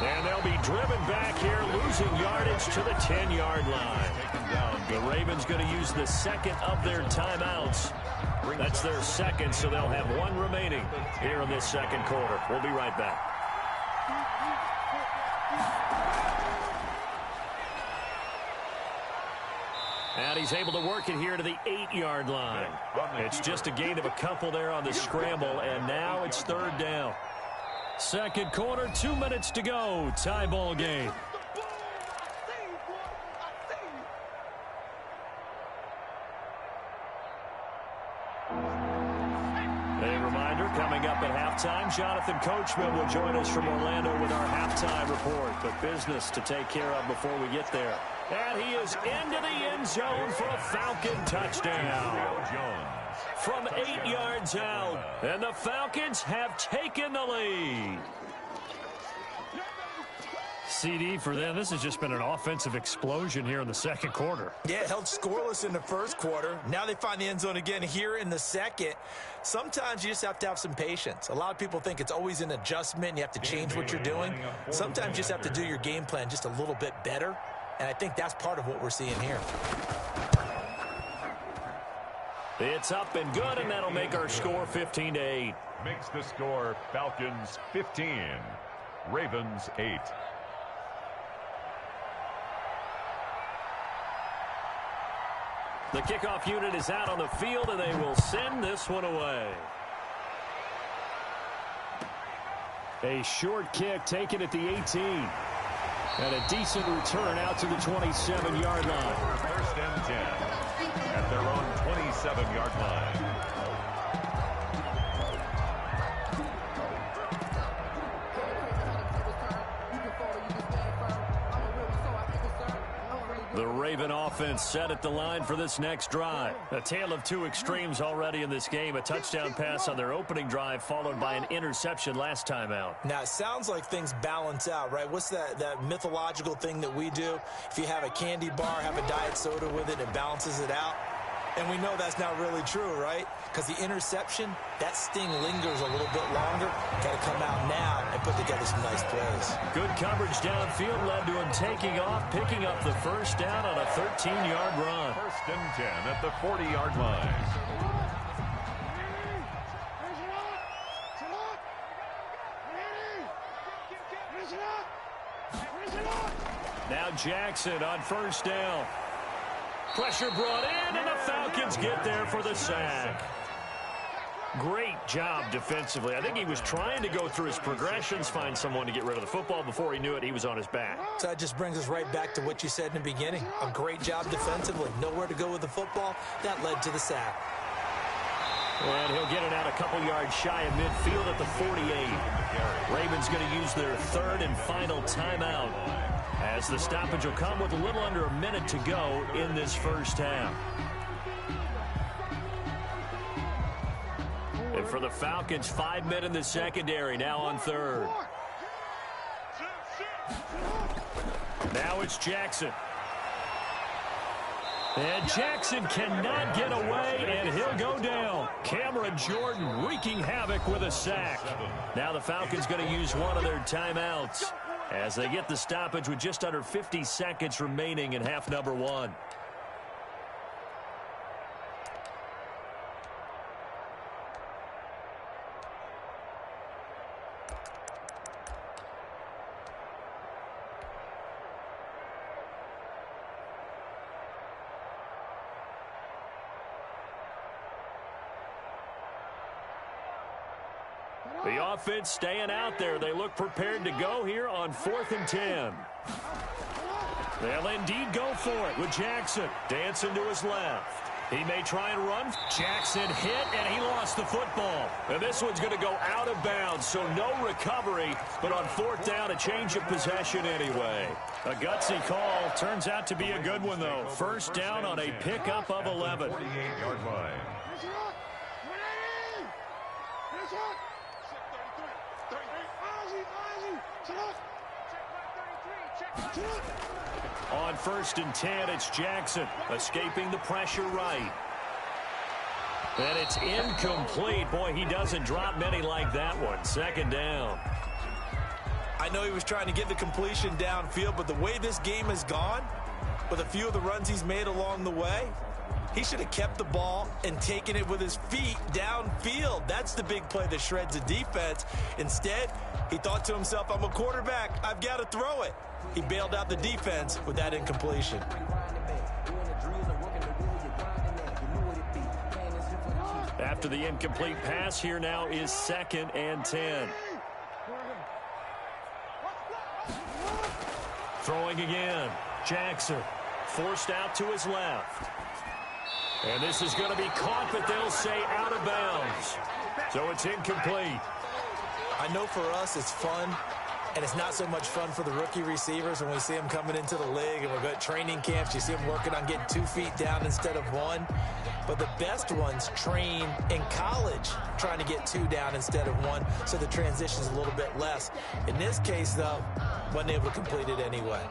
And they'll be driven back here, losing yardage to the 10-yard line. The Ravens going to use the 2nd of their timeouts. That's their 2nd, so they'll have 1 remaining here in this 2nd quarter. We'll be right back. And he's able to work it here to the 8-yard line. It's just a gain of a couple there on the scramble, and now it's 3rd down. 2nd quarter, 2 minutes to go. Tie ball game. A reminder, coming up at halftime, Jonathan Coachman will join us from Orlando with our halftime report. But business to take care of before we get there. And he is into the end zone for a Falcon touchdown. From 8 yards out, and the Falcons have taken the lead. CD for them. This has just been an offensive explosion here in the 2nd quarter. Yeah, held scoreless in the 1st quarter. Now they find the end zone again here in the 2nd. Sometimes you just have to have some patience. A lot of people think it's always an adjustment. You have to change what you're doing. Sometimes you just have to do your game plan just a little bit better. And I think that's part of what we're seeing here. It's up and good, and that'll make our score 15-8. Makes the score Falcons 15, Ravens 8. The kickoff unit is out on the field, and they will send this one away. A short kick taken at the 18. And a decent return out to the 27-yard line. 1st and 10 at their own 27-yard line. The Raven offense set at the line for this next drive. A tale of two extremes already in this game. A touchdown pass on their opening drive followed by an interception last time out. Now, it sounds like things balance out, right? What's that mythological thing that we do? If you have a candy bar, have a diet soda with it, it balances it out. And we know that's not really true, right? Because the interception, that sting lingers a little bit longer. Got to come out now and put together some nice plays. Good coverage downfield led to him taking off, picking up the first down on a 13-yard run. 1st and 10 at the 40-yard line. Now Jackson on 1st down. Pressure brought in, and the Falcons get there for the sack. Great job defensively. I think he was trying to go through his progressions, find someone to get rid of the football. Before he knew it, he was on his back. So that just brings us right back to what you said in the beginning. A great job defensively. Nowhere to go with the football. That led to the sack. And he'll get it out a couple yards shy of midfield at the 48. Ravens going to use their 3rd and final timeout, as the stoppage will come with a little under a minute to go in this first half. And for the Falcons, 5 men in the secondary, now on 3rd. Now it's Jackson. And Jackson cannot get away, and he'll go down. Cameron Jordan wreaking havoc with a sack. Now the Falcons going to use one of their timeouts as they get the stoppage with just under 50 seconds remaining in half number 1. The offense staying out there. They look prepared to go here on 4th and 10. They'll indeed go for it with Jackson dancing to his left. He may try and run. Jackson hit, and he lost the football. And this one's going to go out of bounds, so no recovery. But on 4th down, a change of possession anyway. A gutsy call. Turns out to be a good one, though. 1st down on a pickup of 11. 48-yard line. On 1st and 10, it's Jackson escaping the pressure right. And it's incomplete. Boy, he doesn't drop many like that one. 2nd down. I know he was trying to get the completion downfield, but the way this game has gone, with a few of the runs he's made along the way, he should have kept the ball and taken it with his feet downfield. That's the big play that shreds the defense. Instead, he thought to himself, I'm a quarterback. I've got to throw it. He bailed out the defense with that incompletion. After the incomplete pass, here now is 2nd and 10. Throwing again. Jackson forced out to his left. And this is going to be caught, but they'll say out of bounds. So it's incomplete. I know for us it's fun, and it's not so much fun for the rookie receivers when we see them coming into the league and we're going to training camps. You see them working on getting 2 feet down instead of 1. But the best ones train in college trying to get 2 down instead of 1, so the transition's a little bit less. In this case, though, wasn't able to complete it anyway.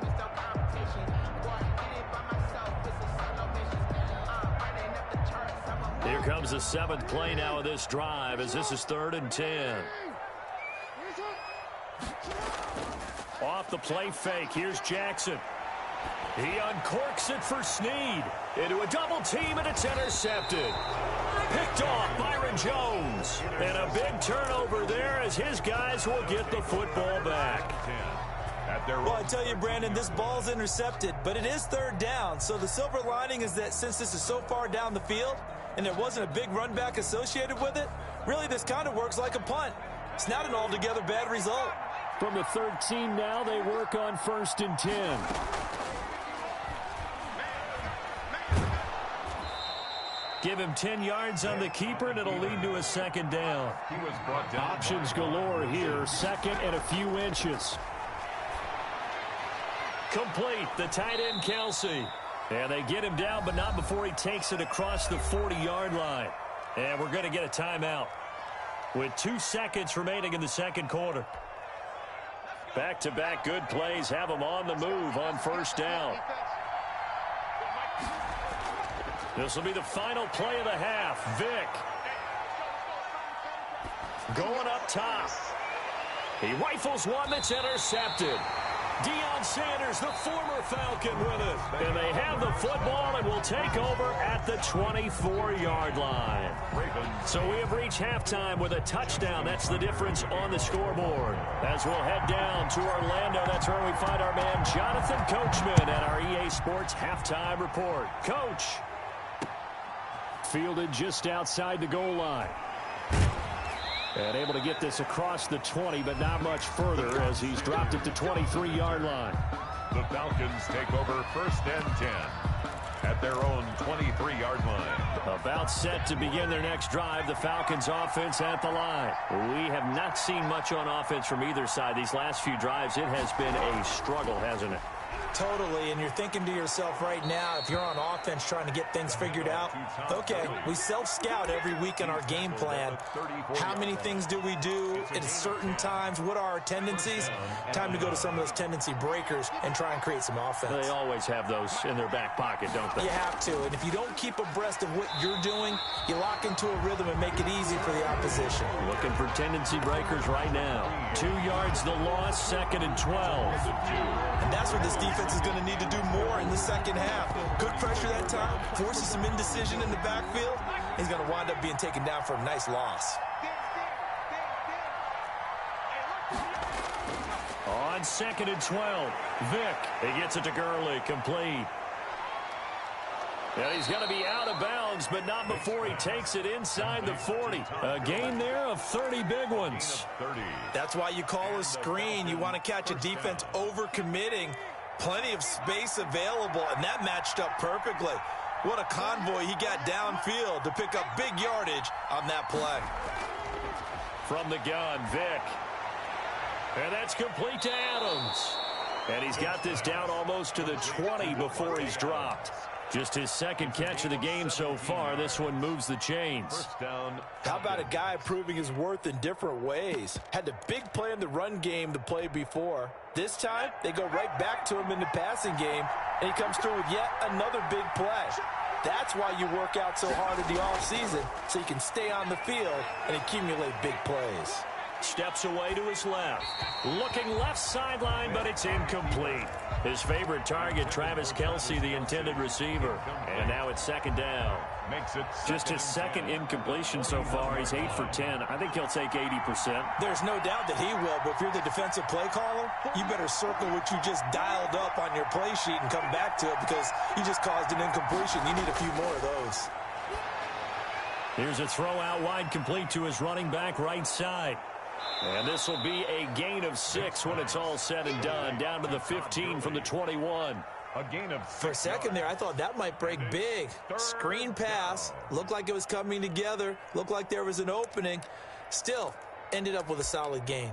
Here comes the 7th play now of this drive, as this is 3rd and 10. Off the play fake, here's Jackson. He uncorks it for Snead. Into a double team, and it's intercepted. Picked off Byron Jones. And a big turnover there as his guys will get the football back. Well, I tell you, Brandon, this ball's intercepted, but it is 3rd down. So the silver lining is that since this is so far down the field and there wasn't a big run back associated with it, really this kind of works like a punt. It's not an altogether bad result. From the 13 now, they work on 1st and 10. Give him 10 yards on the keeper, and it'll lead to a 2nd down. He was brought down. Options galore here. 2nd and a few inches. Complete. The tight end, Kelsey. And they get him down, but not before he takes it across the 40-yard line. And we're going to get a timeout with 2 seconds remaining in the second quarter. Back-to-back good plays have them on the move on first down. This will be the final play of the half. Vick going up top. He rifles one that's intercepted. Deion Sanders, the former Falcon, with it. And they have the football and will take over at the 24-yard line. So we have reached halftime with a touchdown. That's the difference on the scoreboard. As we'll head down to Orlando, that's where we find our man Jonathan Coachman at our EA Sports Halftime Report. Coach. Fielded just outside the goal line. And able to get this across the 20, but not much further as he's dropped at the 23-yard line. The Falcons take over 1st and 10 at their own 23-yard line. About set to begin their next drive, the Falcons offense at the line. We have not seen much on offense from either side. These last few drives, it has been a struggle, hasn't it? Totally, and you're thinking to yourself right now, if you're on offense trying to get things figured out, okay, we self-scout every week in our game plan. How many things do we do at certain times? What are our tendencies? Time to go to some of those tendency breakers and try and create some offense. They always have those in their back pocket, don't they? You have to, and if you don't keep abreast of what you're doing, you lock into a rhythm and make it easy for the opposition. Looking for tendency breakers right now. 2 yards the loss, 2nd and 12. And that's what this defense is going to need to do more in the second half. Good pressure that time, forces some indecision in the backfield. He's going to wind up being taken down for a nice loss. On 2nd and 12, Vick. He gets it to Gurley, complete. And he's going to be out of bounds, but not before he takes it inside the 40. A gain there of 30 big ones. That's why you call a screen. You want to catch a defense overcommitting. Plenty of space available, and that matched up perfectly. What a convoy he got downfield to pick up big yardage on that play. From the gun, Vick. And that's complete to Adams. And he's got this down almost to the 20 before he's dropped. Just his second catch of the game so far. This one moves the chains. How about a guy proving his worth in different ways? Had the big play in the run game the play before. This time, they go right back to him in the passing game, and he comes through with yet another big play. That's why you work out so hard in the offseason, so you can stay on the field and accumulate big plays. Steps away to his left. Looking left sideline, but it's incomplete. His favorite target, Travis Kelce, the intended receiver. And now it's 2nd down. Just his second incompletion so far. He's 8 for 10. I think he'll take 80%. There's no doubt that he will, but if you're the defensive play caller, you better circle what you just dialed up on your play sheet and come back to it because you just caused an incompletion. You need a few more of those. Here's a throw out wide, complete to his running back right side. And this will be a gain of 6 when it's all said and done. Down to the 15 from the 21. A gain of 6. For a second there, I thought that might break big. Screen pass. Looked like it was coming together. Looked like there was an opening. Still, ended up with a solid gain.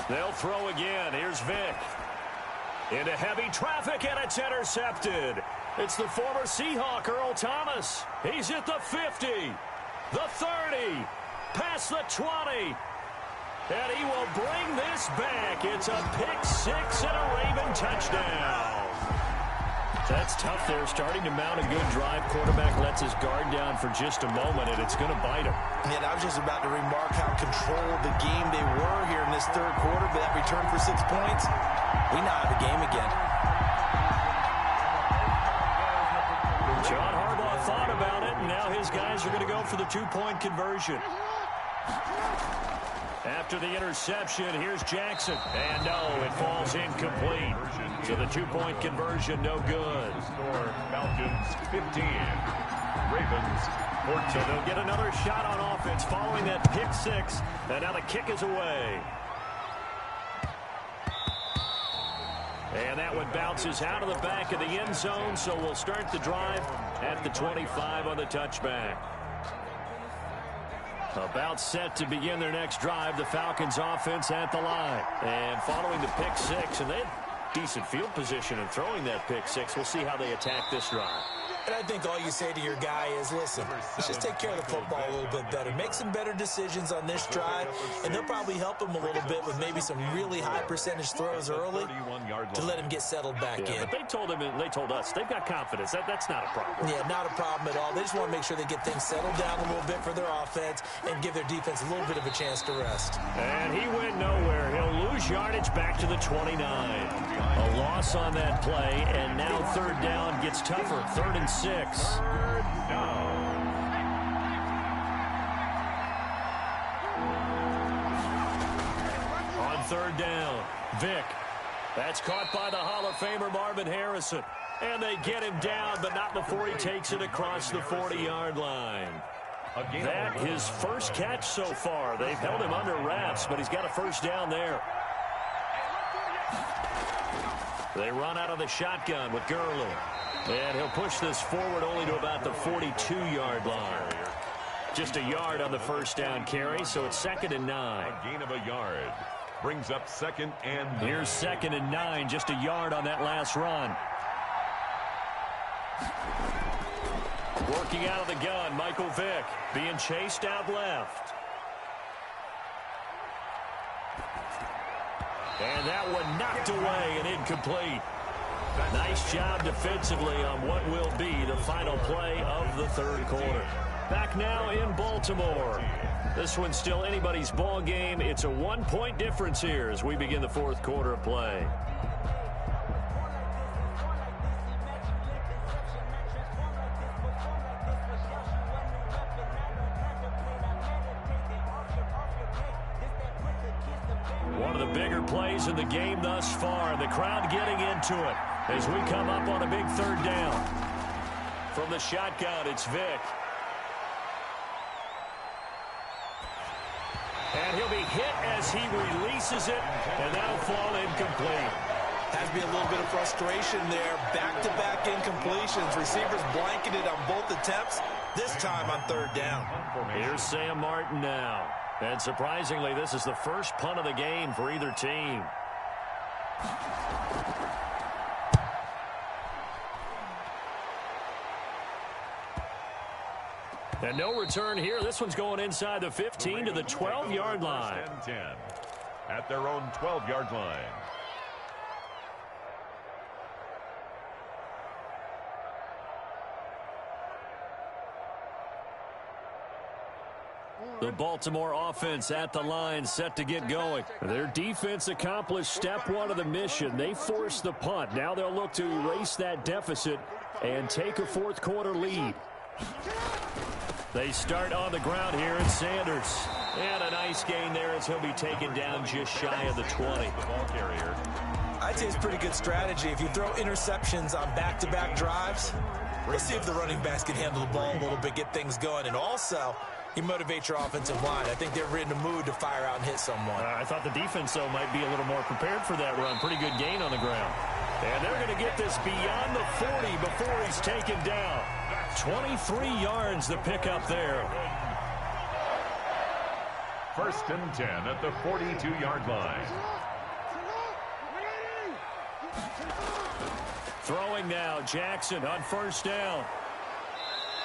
They'll throw again. Here's Vick. Into heavy traffic, and it's intercepted. It's the former Seahawk, Earl Thomas. He's at the 50, the 30, past the 20. And he will bring this back. It's a pick-6 and a Raven touchdown. That's tough there, starting to mount a good drive. Quarterback lets his guard down for just a moment, and it's going to bite him. And I was just about to remark how controlled the game they were here in this third quarter, but that return for 6 points, we now have a game again. John Harbaugh thought about it, and now his guys are going to go for the 2-point conversion. After the interception, here's Jackson. And no, it falls incomplete. So the 2-point conversion, no good. Score Falcons 15, Ravens 14. So they'll get another shot on offense following that pick-6. And now the kick is away. And that one bounces out of the back of the end zone, so we'll start the drive at the 25 on the touchback. About set to begin their next drive, the Falcons offense at the line. And following the pick six, and they had decent field position in throwing that pick six. We'll see how they attack this drive. And I think all you say to your guy is, listen, let's just take care of the football a little bit better. Make some better decisions on this drive, and they'll probably help him a little bit with maybe some really high percentage throws early to let him get settled back in. But they told him, and they told us, they've got confidence. That's not a problem. Yeah, not a problem at all. They just want to make sure they get things settled down a little bit for their offense and give their defense a little bit of a chance to rest. And he went nowhere. He'll lose yardage back to the 29. A loss on that play, and now third down gets tougher. 3rd and 6. On third down, Vick. That's caught by the Hall of Famer Marvin Harrison. And they get him down, but not before he takes it across the 40-yard line. That his first catch so far. They've held him under wraps, but he's got a first down there. They run out of the shotgun with Gurley. And he'll push this forward only to about the 42-yard line. Just a yard on the first down carry, so it's 2nd and 9. A gain of a yard brings up 2nd and 9. Here's 2nd and 9, just a yard on that last run. Working out of the gun, Michael Vick being chased out left. And that one knocked away and incomplete. Nice job defensively on what will be the final play of the 3rd quarter. Back now in Baltimore. This one's still anybody's ball game. It's a 1-point difference here as we begin the 4th quarter of play. One of the bigger plays in the game thus far. The crowd getting into it as we come up on a big 3rd down. From the shotgun, it's Vick. And he'll be hit as he releases it, and that'll fall incomplete. Has to be a little bit of frustration there. Back-to-back incompletions. Receivers blanketed on both attempts, this time on 3rd down. Here's Sam Martin now. And surprisingly, this is the first punt of the game for either team. And no return here. This one's going inside the 15 to the 12-yard line. 10 at their own 12-yard line. The Baltimore offense at the line, set to get going. Their defense accomplished step 1 of the mission. They forced the punt. Now they'll look to erase that deficit and take a 4th quarter lead. They start on the ground here at Sanders. And a nice gain there as he'll be taken down just shy of the 20. The ball carrier. I'd say it's pretty good strategy. If you throw interceptions on back-to-back drives, let's see if the running backs can handle the ball a little bit, get things going. And also, you motivate your offensive line. I think they're in the mood to fire out and hit someone. I thought the defense, though, might be a little more prepared for that run. Pretty good gain on the ground. And they're going to get this beyond the 40 before he's taken down. 23 yards the pickup there. 1st and 10 at the 42-yard line. Throwing now, Jackson on 1st down.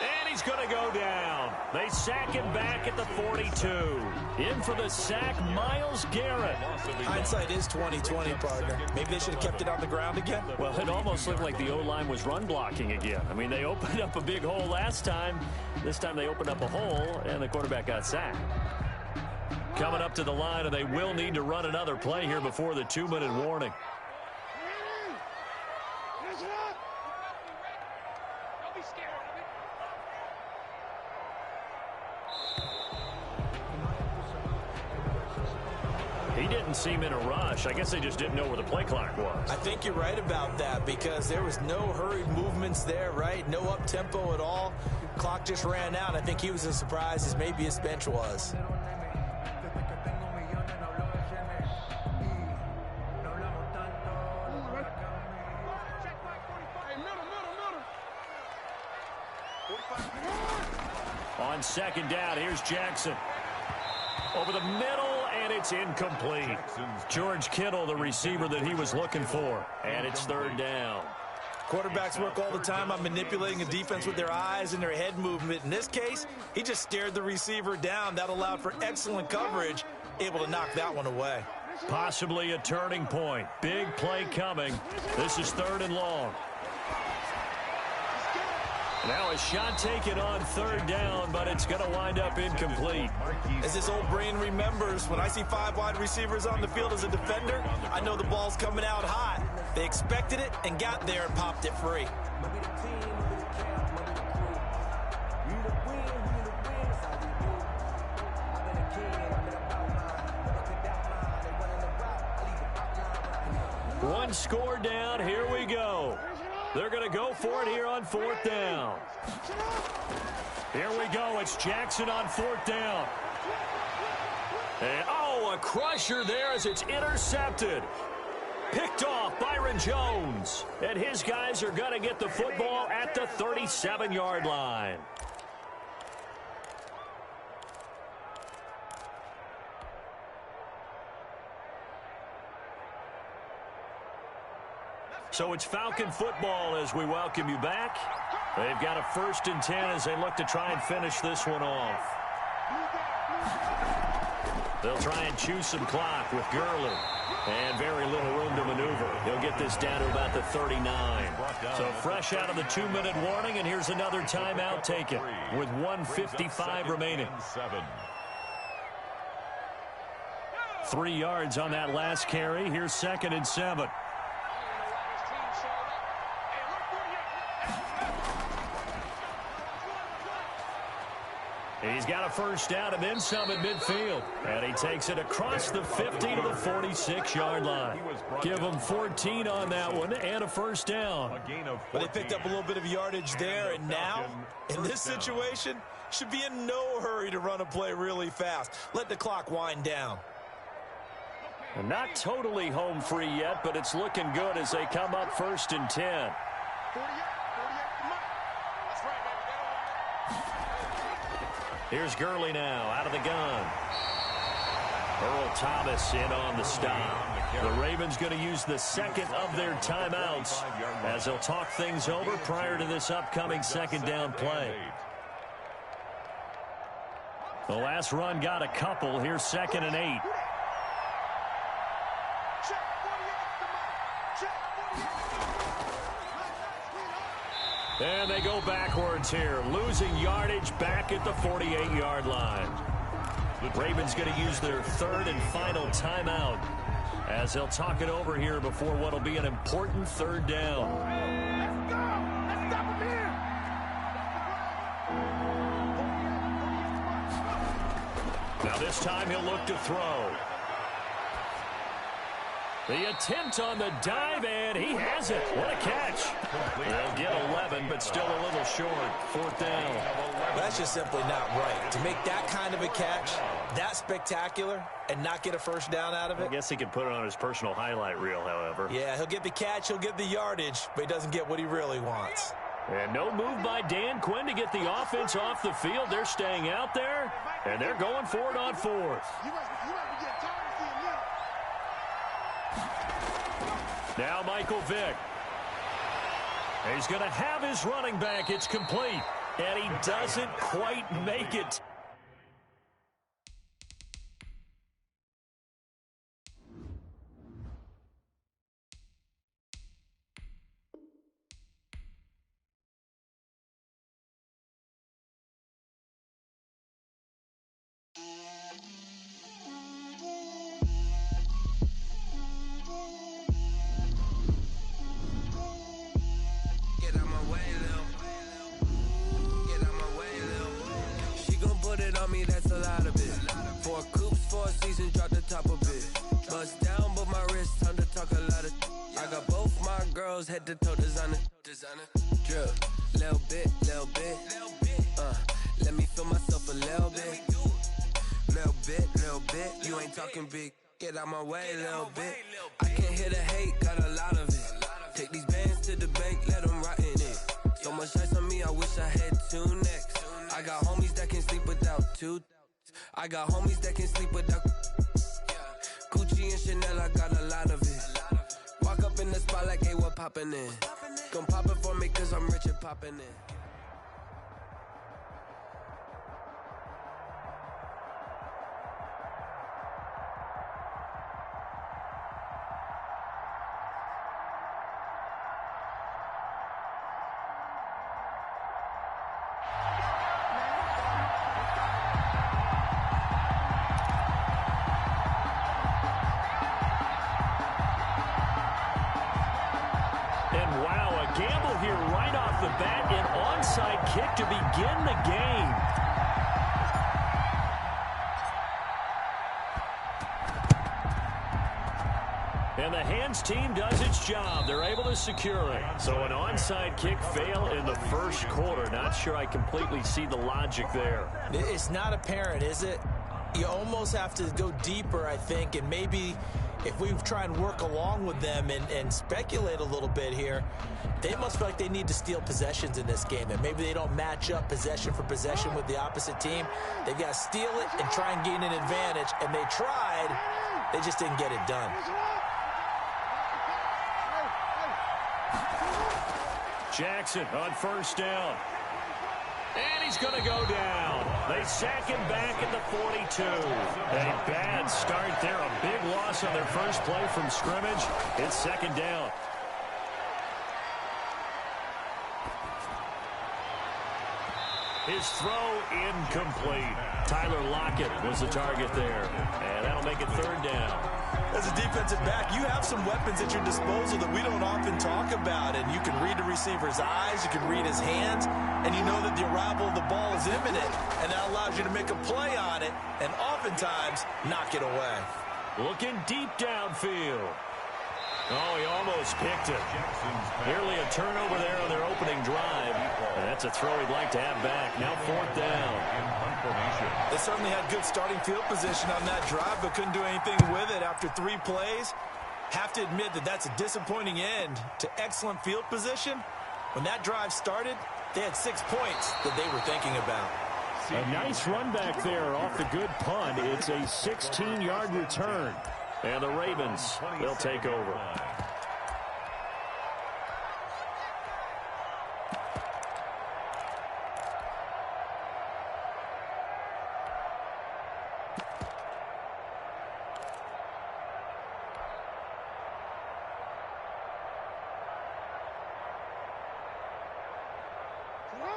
And he's going to go down. They sack him back at the 42. In for the sack, Myles Garrett. Hindsight is 20/20, partner. Maybe they should have kept it on the ground again. Well, it almost looked like the O-line was run blocking again. I mean, they opened up a big hole last time. This time they opened up a hole, and the quarterback got sacked. Coming up to the line, and they will need to run another play here before the 2-minute warning. He didn't seem in a rush. I guess they just didn't know where the play clock was. I think you're right about that because there was no hurried movements there, right? No up-tempo at all. Clock just ran out. I think he was as surprised as maybe his bench was. on second down. Here's Jackson. Over the middle, and it's incomplete. George Kittle, the receiver that he was looking for. And it's third down. Quarterbacks work all the time on manipulating a defense with their eyes and their head movement. In this case, he just stared the receiver down. That allowed for excellent coverage, able to knock that one away. Possibly a turning point. Big play coming. This is third and long. Now a shot taken on third down, but it's going to wind up incomplete. As this old brain remembers, when I see 5 wide receivers on the field as a defender, I know the ball's coming out hot. They expected it and got there and popped it free. One score down. Here we go. They're going to go for it here on fourth down. Here we go. It's Jackson on fourth down. And, a crusher there as it's intercepted. Picked off Byron Jones. And his guys are going to get the football at the 37-yard line. So it's Falcon football as we welcome you back. They've got a 1st and 10 as they look to try and finish this one off. They'll try and chew some clock with Gurley. And very little room to maneuver. He'll get this down to about the 39. So fresh out of the 2-minute warning, and here's another timeout taken with 1:55 remaining. 3 yards on that last carry. Here's 2nd and 7. He's got a first down and then some at midfield. And he takes it across the 50 to the 46-yard line. Give him 14 on that one and a first down. But they picked up a little bit of yardage there, and now, in this situation, should be in no hurry to run a play really fast. Let the clock wind down. And not totally home free yet, but it's looking good as they come up 1st and 10. Here's Gurley now out of the gun. Earl Thomas in on the stop. The Ravens going to use the 2nd of their timeouts as they'll talk things over prior to this upcoming 2nd down play. The last run got a couple. Here's 2nd and 8. And they go backwards here, losing yardage back at the 48-yard line. The Ravens going to use their 3rd and final timeout as they'll talk it over here before what will be an important 3rd down. Let's go! Let's stop him here! Now this time he'll look to throw. The attempt on the dive, and he has it. What a catch. They'll get 11, but still a little short. 4th down. That's just simply not right. To make that kind of a catch, that spectacular, and not get a first down out of it. I guess he could put it on his personal highlight reel, however. Yeah, he'll get the catch, he'll get the yardage, but he doesn't get what he really wants. And no move by Dan Quinn to get the offense off the field. They're staying out there, and they're going for it on 4th. Now Michael Vick. He's going to have his running back. It's complete. And he doesn't quite make it. Head to toe designer, drip, little bit, let me feel myself a little bit, you ain't talking big, get out my way, little bit, I can't hear the hate, got a lot of it, take these bands to the bank, let them rot in it, so much ice on me, I wish I had 2 necks, I got homies that can sleep 2. I got homies that can sleep without. Gucci and Chanel, I got a lot of it. Walk up in the spot like, hey, what poppin' in? Come pop it for me, cause I'm rich and poppin' in. Gamble here right off the bat, an onside kick to begin the game. And the hands team does its job. They're able to secure it. So an onside kick fail in the first quarter. Not sure I completely see the logic there. It's not apparent, is it? You almost have to go deeper, I think, and maybe if we try and work along with them and speculate a little bit here, they must feel like they need to steal possessions in this game, and maybe they don't match up possession for possession with the opposite team. They've got to steal it and try and gain an advantage, and they tried. They just didn't get it done. Jackson on first down. And he's going to go down. They sack him back at the 42. A bad start there. A big loss on their first play from scrimmage. It's second down. His throw incomplete. Tyler Lockett was the target there. And that'll make it third down. As a defensive back, you have some weapons at your disposal that we don't often talk about. And you can read the receiver's eyes, you can read his hands, and you know that the arrival of the ball is imminent. And that allows you to make a play on it and oftentimes knock it away. Looking deep downfield. Oh, he almost picked it. Nearly a turnover there on their opening drive. And that's a throw he'd like to have back. Now fourth down. They certainly had good starting field position on that drive, but couldn't do anything with it after 3 plays. Have to admit that that's a disappointing end to excellent field position. When that drive started, they had 6 points that they were thinking about. A nice run back there off the good punt. It's a 16-yard return. And the Ravens, they'll take over.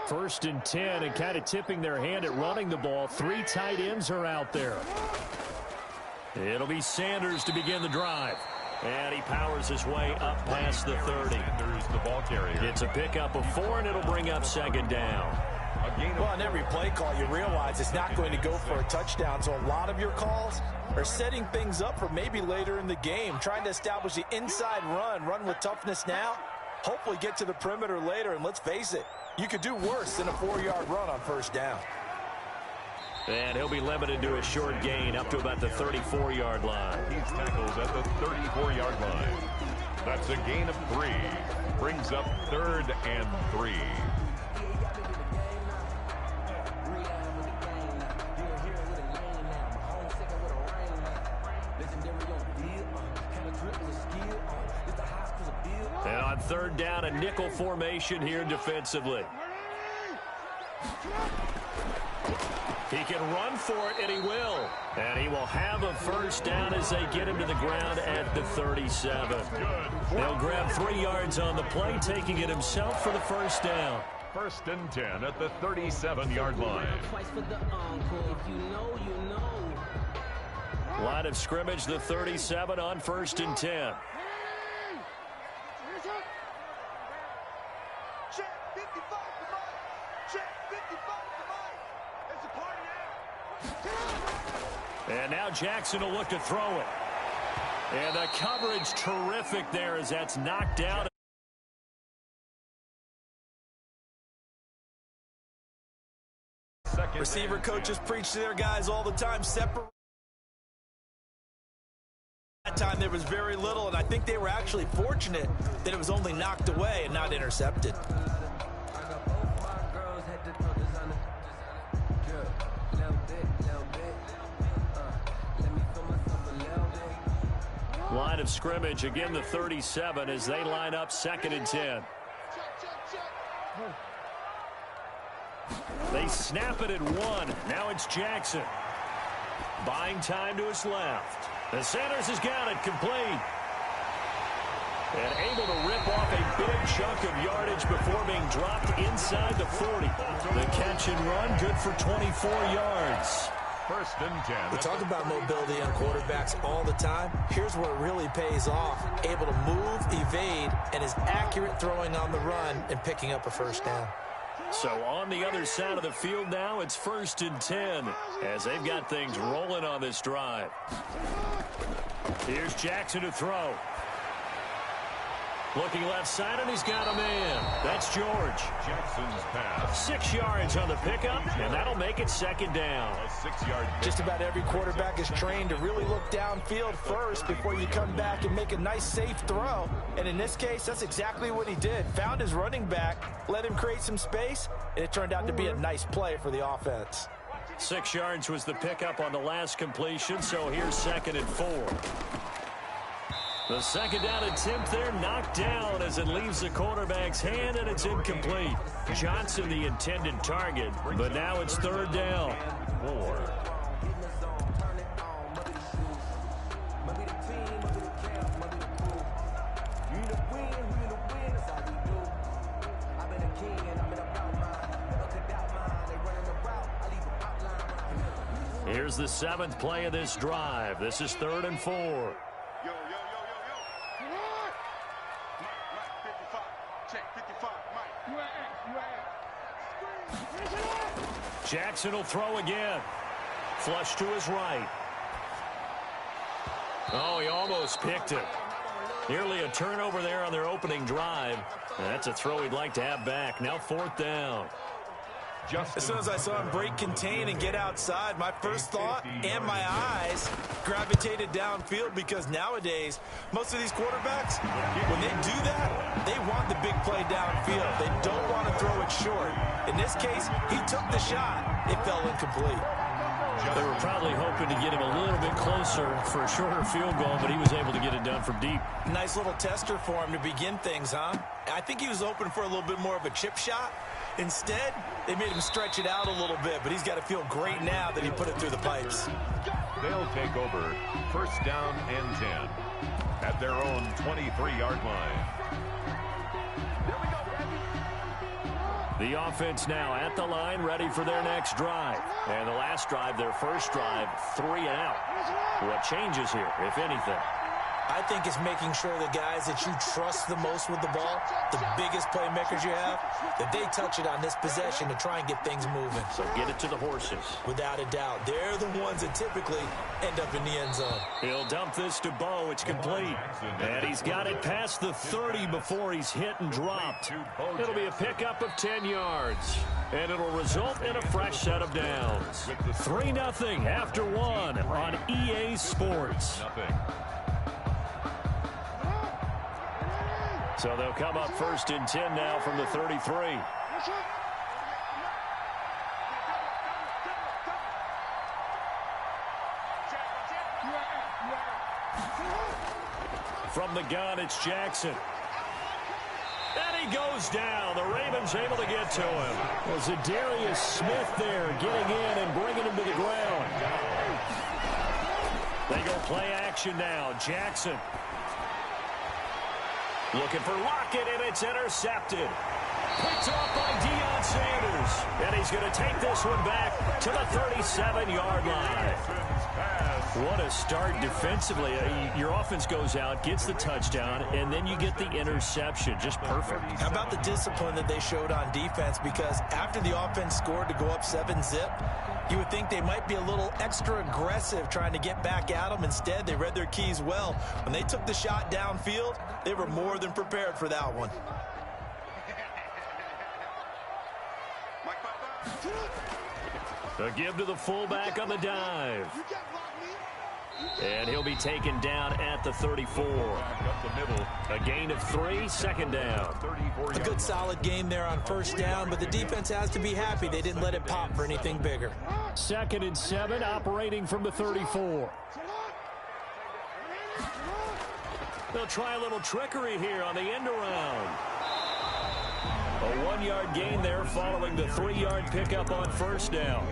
First and 10, and kind of tipping their hand at running the ball. 3 tight ends are out there. It'll be Sanders to begin the drive. And he powers his way up past the 30. Sanders, the ball carrier. It's a pickup of 4, and it'll bring up second down. Well, on every play call, you realize it's not going to go for a touchdown. So a lot of your calls are setting things up for maybe later in the game, trying to establish the inside run with toughness now, hopefully get to the perimeter later. And let's face it, you could do worse than a 4-yard run on first down. And he'll be limited to a short gain up to about the 34-yard line. He's tackled at the 34-yard line. That's a gain of 3. Brings up 3rd and 3. And on 3rd down, a nickel formation here defensively. He can run for it, and he will. And he will have a first down as they get him to the ground at the 37. They'll grab 3 yards on the play, taking it himself for the first down. 1st and 10 at the 37-yard line. Line of scrimmage, the 37 on 1st and 10. And now Jackson will look to throw it. And the coverage terrific there as that's knocked down. Receiver coaches preach to their guys all the time. Separate. That time there was very little, and I think they were actually fortunate that it was only knocked away and not intercepted. Line of scrimmage, again the 37 as they line up 2nd and 10. They snap it at 1. Now it's Jackson. Buying time to his left. The Sanders has got it complete. And able to rip off a big chunk of yardage before being dropped inside the 40. The catch and run, good for 24 yards. 1st and 10. We talk about mobility on quarterbacks all the time. Here's where it really pays off. Able to move, evade, and is accurate throwing on the run and picking up a 1st down. So on the other side of the field now, it's 1st and 10 as they've got things rolling on this drive. Here's Jackson to throw. Looking left side, and he's got a man. That's George. Jackson's pass. 6 yards on the pickup, and that'll make it 2nd down. A 6-yard gain. Just about every quarterback is trained to really look downfield first before you come back and make a nice, safe throw. And in this case, that's exactly what he did. Found his running back, let him create some space, and it turned out to be a nice play for the offense. 6 yards was the pickup on the last completion, so here's 2nd and 4. The 2nd down attempt there knocked down as it leaves the quarterback's hand, and it's incomplete. Johnson the intended target, but now it's 3rd down. 4. Here's the 7th play of this drive. This is 3rd and 4. Jackson will throw again. Flush to his right. Oh, he almost picked it. Nearly a turnover there on their opening drive. And that's a throw he'd like to have back. Now 4th down. As soon as I saw him break contain and get outside, my first thought and my eyes gravitated downfield, because nowadays, most of these quarterbacks, when they do that, they want the big play downfield. They don't want to throw it short. In this case, he took the shot. It fell incomplete. They were probably hoping to get him a little bit closer for a shorter field goal, but he was able to get it done from deep. Nice little tester for him to begin things, huh? I think he was open for a little bit more of a chip shot. Instead, they made him stretch it out a little bit, but he's got to feel great now that he put it through the pipes. They'll take over 1st down and 10 at their own 23-yard line. The offense now at the line, ready for their next drive. And the last drive, their first drive, 3 and out. What changes here, if anything? I think it's making sure the guys that you trust the most with the ball, the biggest playmakers you have, that they touch it on this possession to try and get things moving. So get it to the horses. Without a doubt. They're the ones that typically end up in the end zone. He'll dump this to Bo. It's complete. And he's got it past the 30 before he's hit and dropped. It'll be a pickup of 10 yards. And it'll result in a fresh set of downs. 3-0 after 1 on EA Sports. So they'll come up 1st and 10 now from the 33. From the gun, it's Jackson. And he goes down. The Ravens able to get to him. Well, Zadarius Smith there getting in and bringing him to the ground. They go play action now. Jackson. Looking for Lockett, and it's intercepted. Picked off by Deion Sanders. And he's going to take this one back to the 37-yard line. What a start defensively. Your offense goes out, gets the touchdown, and then you get the interception. Just perfect. How about the discipline that they showed on defense? Because after the offense scored to go up 7-zip, you would think they might be a little extra aggressive trying to get back at them. Instead, they read their keys well. When they took the shot downfield, they were more than prepared for that one. A give to the fullback on the dive. And he'll be taken down at the 34. A gain of 3, 2nd down. A good solid game there on 1st down, but the defense has to be happy they didn't let it pop for anything bigger. 2nd and 7, operating from the 34. They'll try a little trickery here on the end around. A 1-yard gain there following the 3-yard pickup on first down.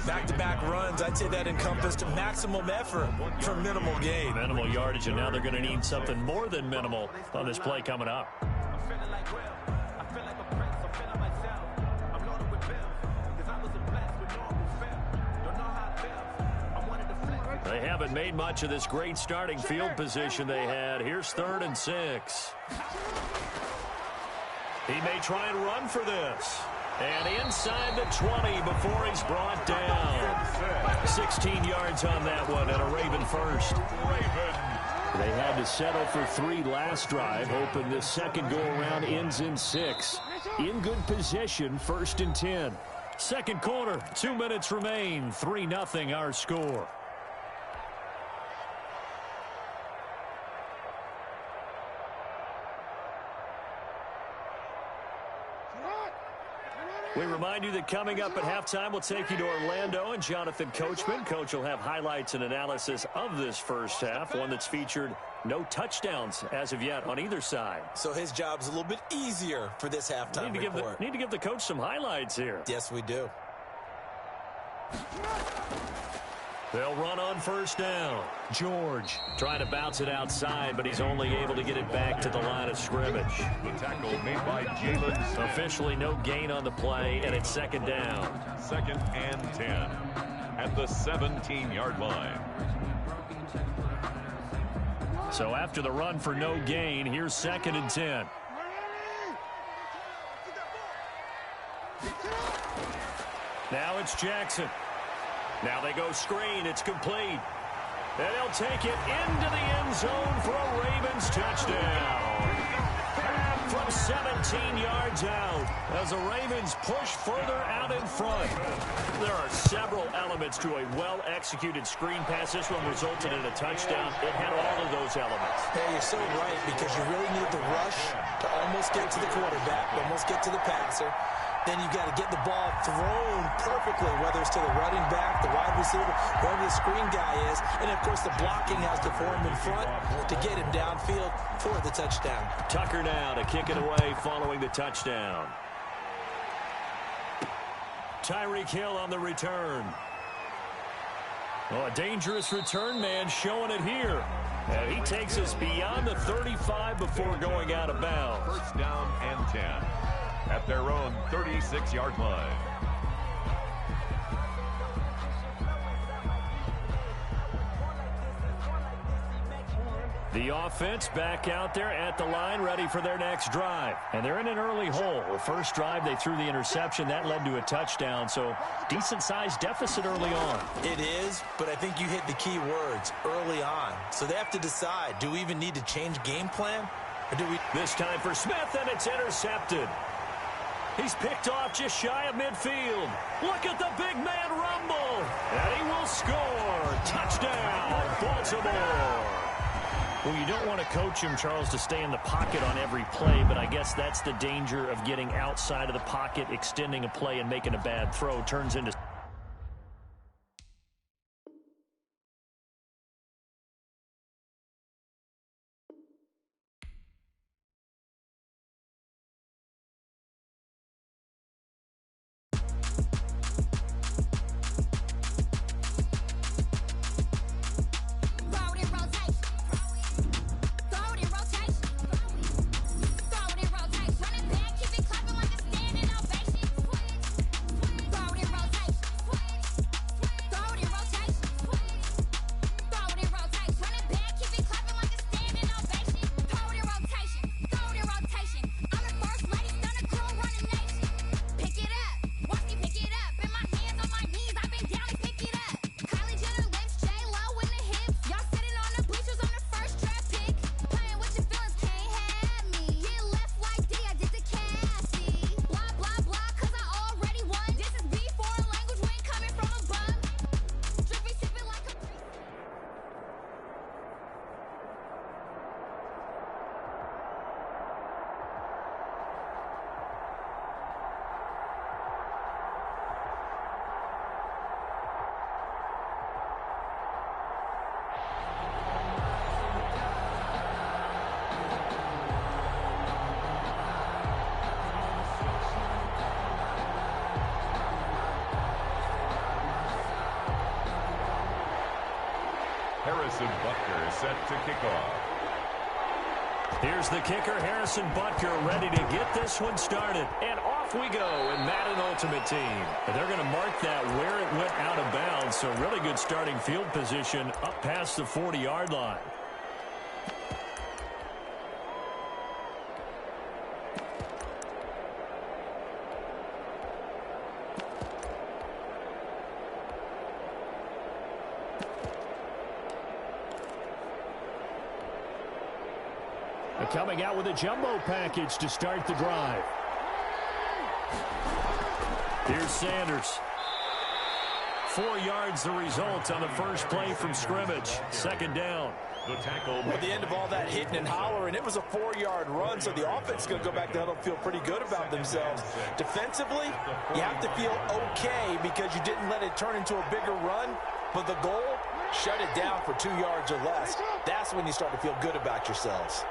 Back-to-back runs, I'd say that encompassed maximum effort for minimal gain. Minimal yardage, and now they're going to need something more than minimal on this play coming up. They haven't made much of this great starting field position they had. Here's 3rd and 6. He may try and run for this. And inside the 20 before he's brought down. 16 yards on that one and a Raven first. They had to settle for 3 last drive, hoping this second go-around ends in 6. In good position, 1st and 10. Second quarter, 2 minutes remain. 3-0 our score. We remind you that coming up at halftime, we'll take you to Orlando and Jonathan Coachman. Coach will have highlights and analysis of this first half, one that's featured no touchdowns as of yet on either side. So his job's a little bit easier for this halftime report. Need to give the coach some highlights here. Yes, we do. They'll run on first down. George trying to bounce it outside, but he's only able to get it back to the line of scrimmage. The tackle made by Jalen. Officially no gain on the play, and it's 2nd down. 2nd and 10 at the 17-yard line. So after the run for no gain, here's 2nd and 10. Now it's Jackson. Now they go screen. It's complete. And he'll take it into the end zone for a Ravens touchdown. From 17 yards out as the Ravens push further out in front. There are several elements to a well-executed screen pass. This one resulted in a touchdown. It had all of those elements. Hey, you're so right, because you really need the rush to almost get to the quarterback, almost get to the passer. Then you got to get the ball thrown perfectly, whether it's to the running back, the wide receiver, whoever the screen guy is. And, of course, the blocking has to form in front to get him downfield for the touchdown. Tucker now to kick it away following the touchdown. Tyreek Hill on the return. Oh, a dangerous return man showing it here. And he takes us beyond the 35 before going out of bounds. 1st down and 10. At their own 36-yard line. The offense back out there at the line, ready for their next drive. And they're in an early hole. The first drive, they threw the interception. That led to a touchdown, so decent-sized deficit early on. It is, but I think you hit the key words, early on. So they have to decide, do we even need to change game plan? Or do we? This time for Smith, and it's intercepted. He's picked off just shy of midfield. Look at the big man rumble. And he will score. Touchdown, Baltimore. Well, you don't want to coach him, Charles, to stay in the pocket on every play, but I guess that's the danger of getting outside of the pocket, extending a play, and making a bad throw. Turns into... Harrison Butker is set to kick off. Here's the kicker, Harrison Butker, ready to get this one started. And off we go in Madden Ultimate Team. And they're going to mark that where it went out of bounds. So really good starting field position up past the 40-yard line. Coming out with a jumbo package to start the drive. Here's Sanders. 4 yards the result on the first play from scrimmage. Second down. The tackle. At the end of all that hitting and hollering, it was a 4-yard run, so the offense is going to go back to huddle and feel pretty good about themselves. Defensively, you have to feel okay because you didn't let it turn into a bigger run, but the goal, shut it down for 2 yards or less. That's when you start to feel good about yourselves.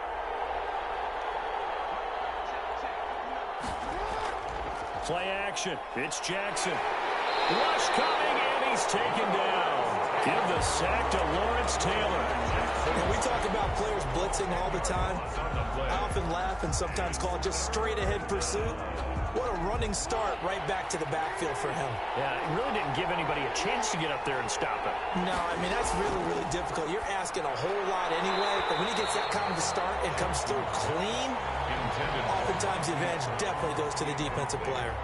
Play action. It's Jackson. Rush coming, and he's taken down. Give the sack to Lawrence Taylor. And we talk about players blitzing all the time. I often laugh and sometimes call it just straight-ahead pursuit. What a running start right back to the backfield for him. Yeah, it really didn't give anybody a chance to get up there and stop it. No, I mean, that's really, really difficult. You're asking a whole lot anyway, but when he gets that kind of a start and comes through clean, oftentimes the advantage definitely goes to the defensive player.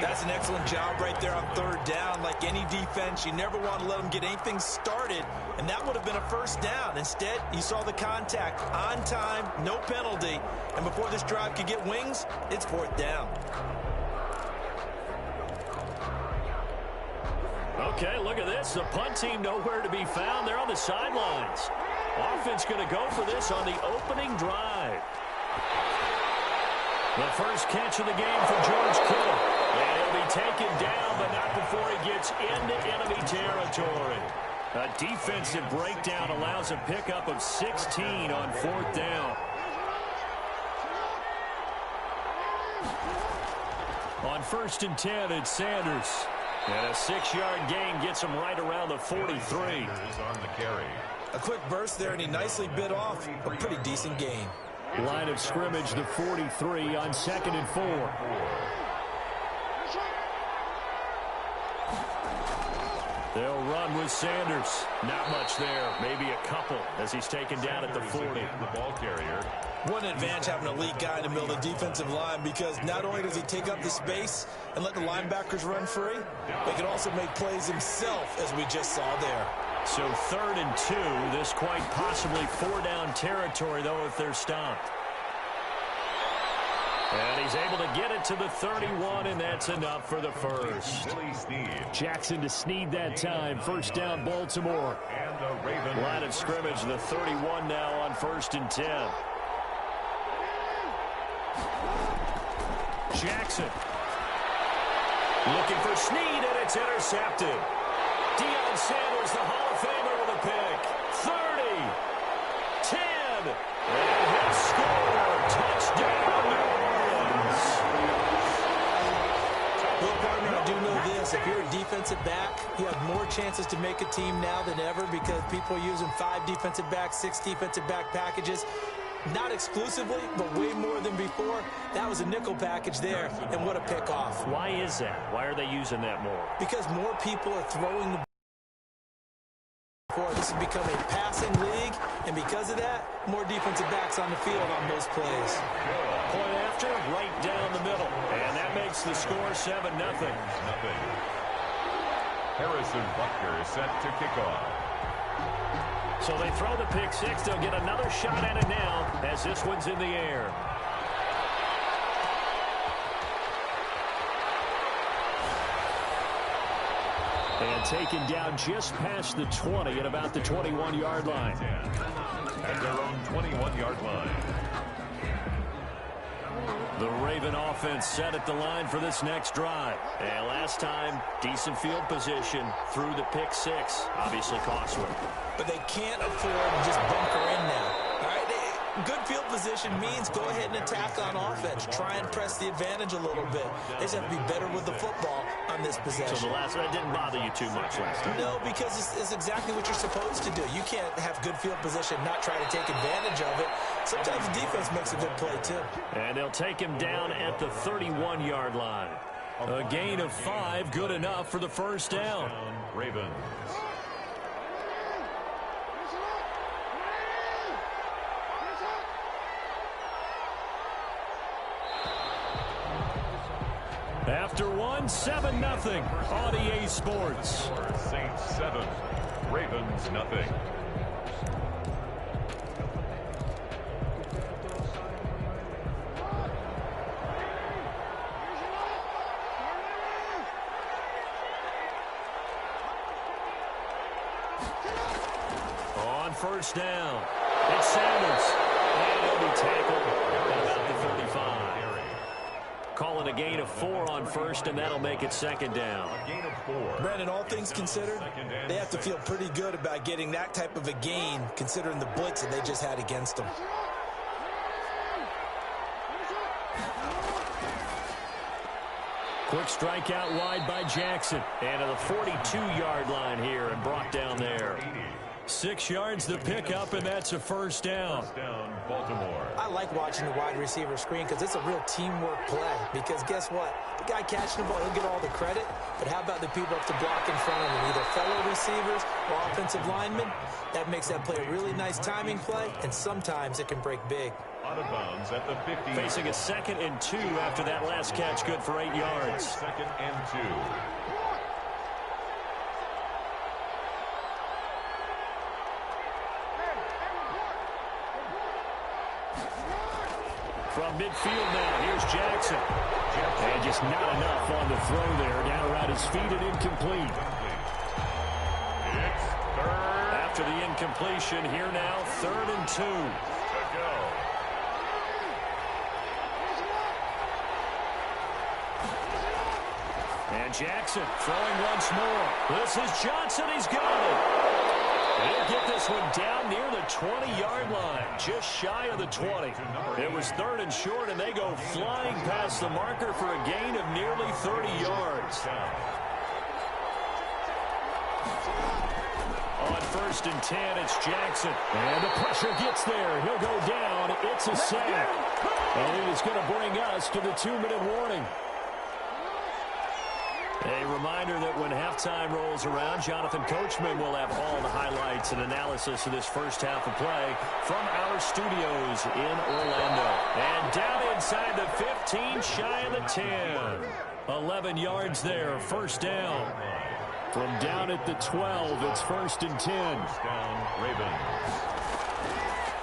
That's an excellent job right there on third down. Like any defense, you never want to let them get anything started, and that would have been a first down. Instead, you saw the contact on time, no penalty, and before this drive could get wings, it's fourth down. Okay, look at this. The punt team nowhere to be found. They're on the sidelines. Offense going to go for this on the opening drive. The first catch of the game for George Kittle. And he'll be taken down, but not before he gets into enemy territory. A defensive breakdown allows a pickup of 16 on fourth down. On 1st and 10, it's Sanders. And a 6-yard gain gets him right around the 43. On the carry. A quick burst there, and he nicely bit off a pretty decent gain. Line of scrimmage, the 43 on 2nd and 4. They'll run with Sanders. Not much there. Maybe a couple as he's taken down at the 40. The ball carrier. One advantage having an elite guy in the middle of the defensive line because not only does he take up the space and let the linebackers run free, but he can also make plays himself, as we just saw there. So 3rd and 2. This quite possibly 4-down territory, though, if they're stopped. And he's able to get it to the 31, and that's enough for the first. Jackson to Snead that time. First down, Baltimore. And the Ravens. Line of scrimmage, the 31 now on 1st and 10. Jackson. Looking for Snead, and it's intercepted. Deion Sanders, the Hall of Famer, with a pick. 30, 10, and he'll score. Touchdown, New Orleans. Well, partner, I do know this. If you're a defensive back, you have more chances to make a team now than ever because people are using 5 defensive backs, 6 defensive back packages. Not exclusively, but way more than before. That was a nickel package there, and what a pickoff. Why is that? Why are they using that more? Because more people are throwing the ball. This has become a passing league, and because of that, more defensive backs on the field on those plays. Point after, right down the middle. And that makes the score 7-0. Harrison Butker is set to kick off. So they throw the pick six. They'll get another shot at it now as this one's in the air. And taken down just past the 20 at about the 21-yard line. At their own 21-yard line. The Raven offense set at the line for this next drive. And last time, decent field position through the pick six. Obviously cost them. But they can't afford to just bunker in now. All right? Good field position means go ahead and attack on offense. Try and press the advantage a little bit. They just have to be better with the football on this possession. So the last one didn't bother you too much last time? No, because it's exactly what you're supposed to do. You can't have good field position, not try to take advantage of it. Sometimes the defense makes a good play, too. And they'll take him down at the 31-yard line. A gain of 5, good enough for the first down. Ravens. After one, 7-0 on EA Sports. Saints 7, Ravens nothing. On first down, it's Sanders. And he'll be tackled at about the 35. Call it a gain of 4 on first, and that'll make it second down. A gain of 4. Brandon, all things considered, they have to feel pretty good about getting that type of a gain, considering the blitz that they just had against them. Quick strike out wide by Jackson. And to the 42-yard line here and brought down there. 6 yards to pick up, and that's a first down. First down, Baltimore. I like watching the wide receiver screen because it's a real teamwork play. Because guess what? The guy catching the ball, he'll get all the credit. But how about the people up to block in front of him, either fellow receivers or offensive linemen? That makes that play a really nice timing play, and sometimes it can break big. Out of bounds at the 50. Facing a 2nd and 2 after that last catch, good for 8 yards. 2nd and 2. From midfield now, here's Jackson. And just not enough on the throw there. Down around his feet and incomplete. It's third. After the incompletion, here now, 3rd and 2. To go. And Jackson throwing once more. This is Johnson. He's got it. He'll get this one down near the 20-yard line, just shy of the 20. It was 3rd and short, and they go flying past the marker for a gain of nearly 30 yards. On 1st and 10, it's Jackson. And the pressure gets there. He'll go down. It's a sack. And it is going to bring us to the 2-minute warning. A reminder that when halftime rolls around, Jonathan Coachman will have all the highlights and analysis of this first half of play from our studios in Orlando. And down inside the 15, shy of the 10. 11 yards there, first down. From down at the 12, it's 1st and 10. First down, Ravens.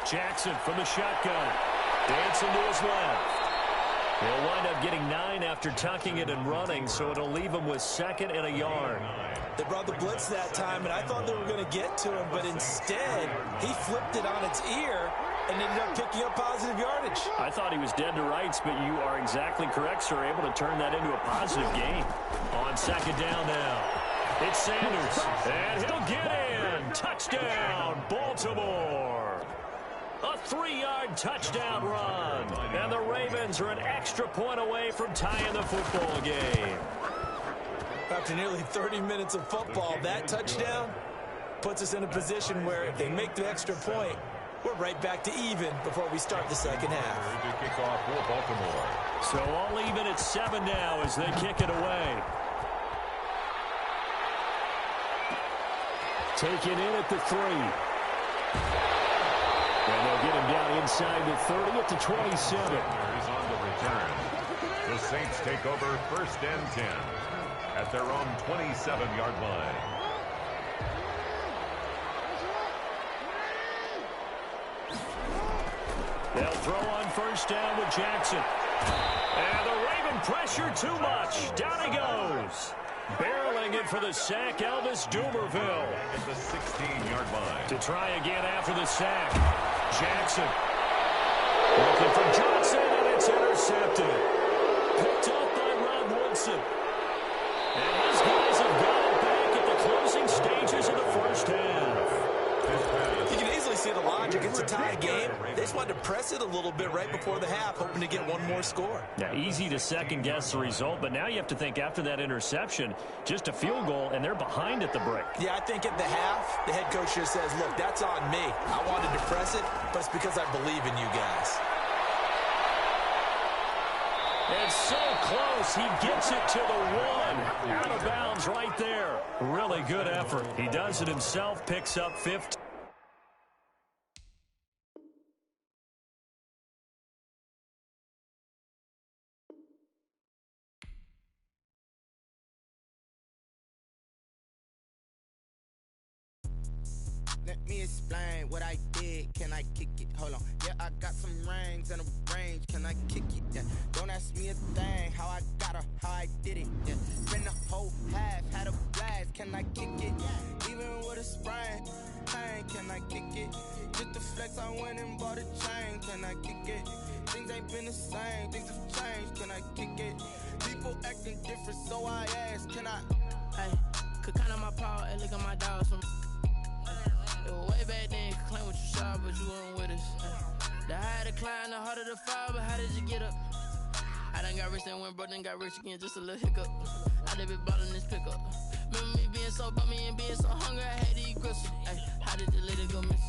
Jackson from the shotgun. Dancing to his left. He'll wind up getting 9 after tucking it and running, so it'll leave him with 2nd and a yard. They brought the blitz that time, and I thought they were going to get to him, but instead, he flipped it on its ear and ended up picking up positive yardage. I thought he was dead to rights, but you are exactly correct, sir. Able to turn that into a positive gain. On 2nd down now, it's Sanders, and he'll get in. Touchdown, Baltimore. A 3-yard touchdown run. And the Ravens are an extra point away from tying the football game. After nearly 30 minutes of football, that touchdown puts us in a position where if they make the extra point, we're right back to even before we start the second half. To kick off for Baltimore. So all even at 7 now as they kick it away. Taken in at the 3. And they'll get him down inside the 30 at the 27. He's on the return. The Saints take over 1st and 10 at their own 27-yard line. They'll throw on 1st down with Jackson. And the Raven pressure too much. Down he goes. Barreling it for the sack, Elvis Dumervil. At the 16-yard line. To try again after the sack. Jackson. Looking for Johnson, and it's intercepted. Picked up by Ron Woodson. And his guys have got it back at the closing stages of the first half. You can easily see the line logic. It's a tie game. They just wanted to press it a little bit right before the half, hoping to get one more score. Yeah, easy to second-guess the result, but now you have to think after that interception, just a field goal, and they're behind at the break. Yeah, I think at the half, the head coach just says, look, that's on me. I wanted to press it, but it's because I believe in you guys. It's so close. He gets it to the one. Out of bounds right there. Really good effort. He does it himself, picks up 15. Let me explain what I did. Can I kick it? Hold on. Yeah, I got some rings and a range. Can I kick it? Yeah. Don't ask me a thing. How I got her, how I did it. Yeah. Spend the whole half, had a blast. Can I kick it? Even with a sprain, pain. Can I kick it? Just the flex, I went and bought a chain. Can I kick it? Things ain't been the same. Things have changed. Can I kick it? People acting different, so I ask. Can I? Hey, could count on my power and look at my dogs from. It was way back then, you could claim what you saw, but you weren't with us. The higher the climb, the harder the fall, but how did you get up? I done got rich and went broke, then got rich again, just a little hiccup. I done been ballin' this pickup. Remember me being so bummy and being so hungry, I had to eat gristle. Ay, how did the lady go miss?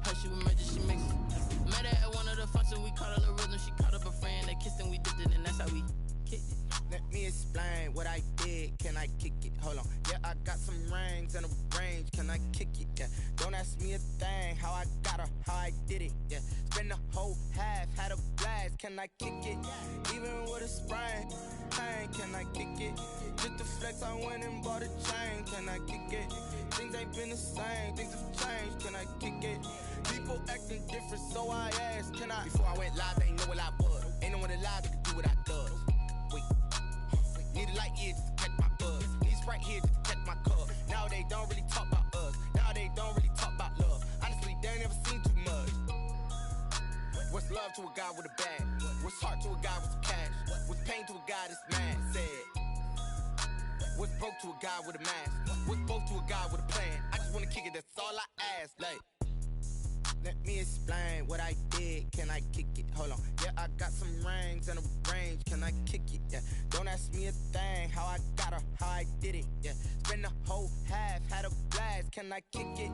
How she was murdered, she mixed it. Met her at one of the functions, we caught a little rhythm, she caught up a friend, they kissed and we dipped it, and that's how we kicked it. Let me explain what I did. Can I kick it? Hold on. Yeah, I got some rings and a range. Can I kick it? Yeah. Don't ask me a thing. How I got her, how I did it. Yeah. Spend the whole half, had a blast. Can I kick it? Even with a sprain, pain. Can I kick it? Just the flex, I went and bought a chain. Can I kick it? Things ain't been the same. Things have changed. Can I kick it? People acting different, so I asked. Can I? Before I went live, they ain't know what I was. Ain't no one alive that could do what I does. Need a light years to catch my buzz. Need Sprite here just to catch my cup. Now they don't really talk about us. Now they don't really talk about love. Honestly, they ain't never seen too much. What's love to a guy with a bag? What's heart to a guy with some cash? What's pain to a guy that's mad? Said. What's broke to a guy with a mask? What's both to a guy with a plan? I just wanna kick it, that's all I ask. Like, let me explain what I did. Can I kick it? Hold on. Yeah, I got some rings and a range. Can I kick it? Yeah. Don't ask me a thing. How I got her, how I did it. Yeah. Spend the whole half, had a blast. Can I kick it?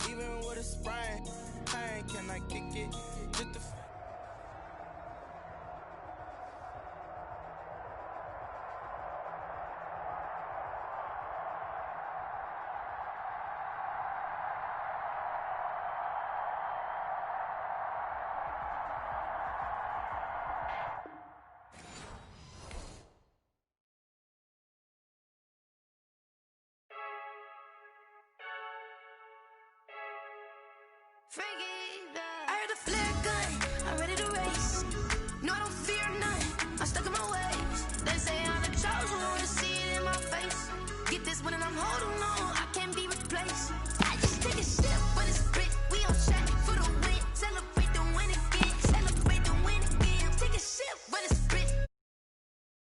Even with a sprain, pain. Can I kick it? Just the I heard the flare gun, I'm ready to race. No, I don't fear none, I'm stuck in my ways. They say I'm the chosen one, to see it in my face. Get this one and I'm holding on.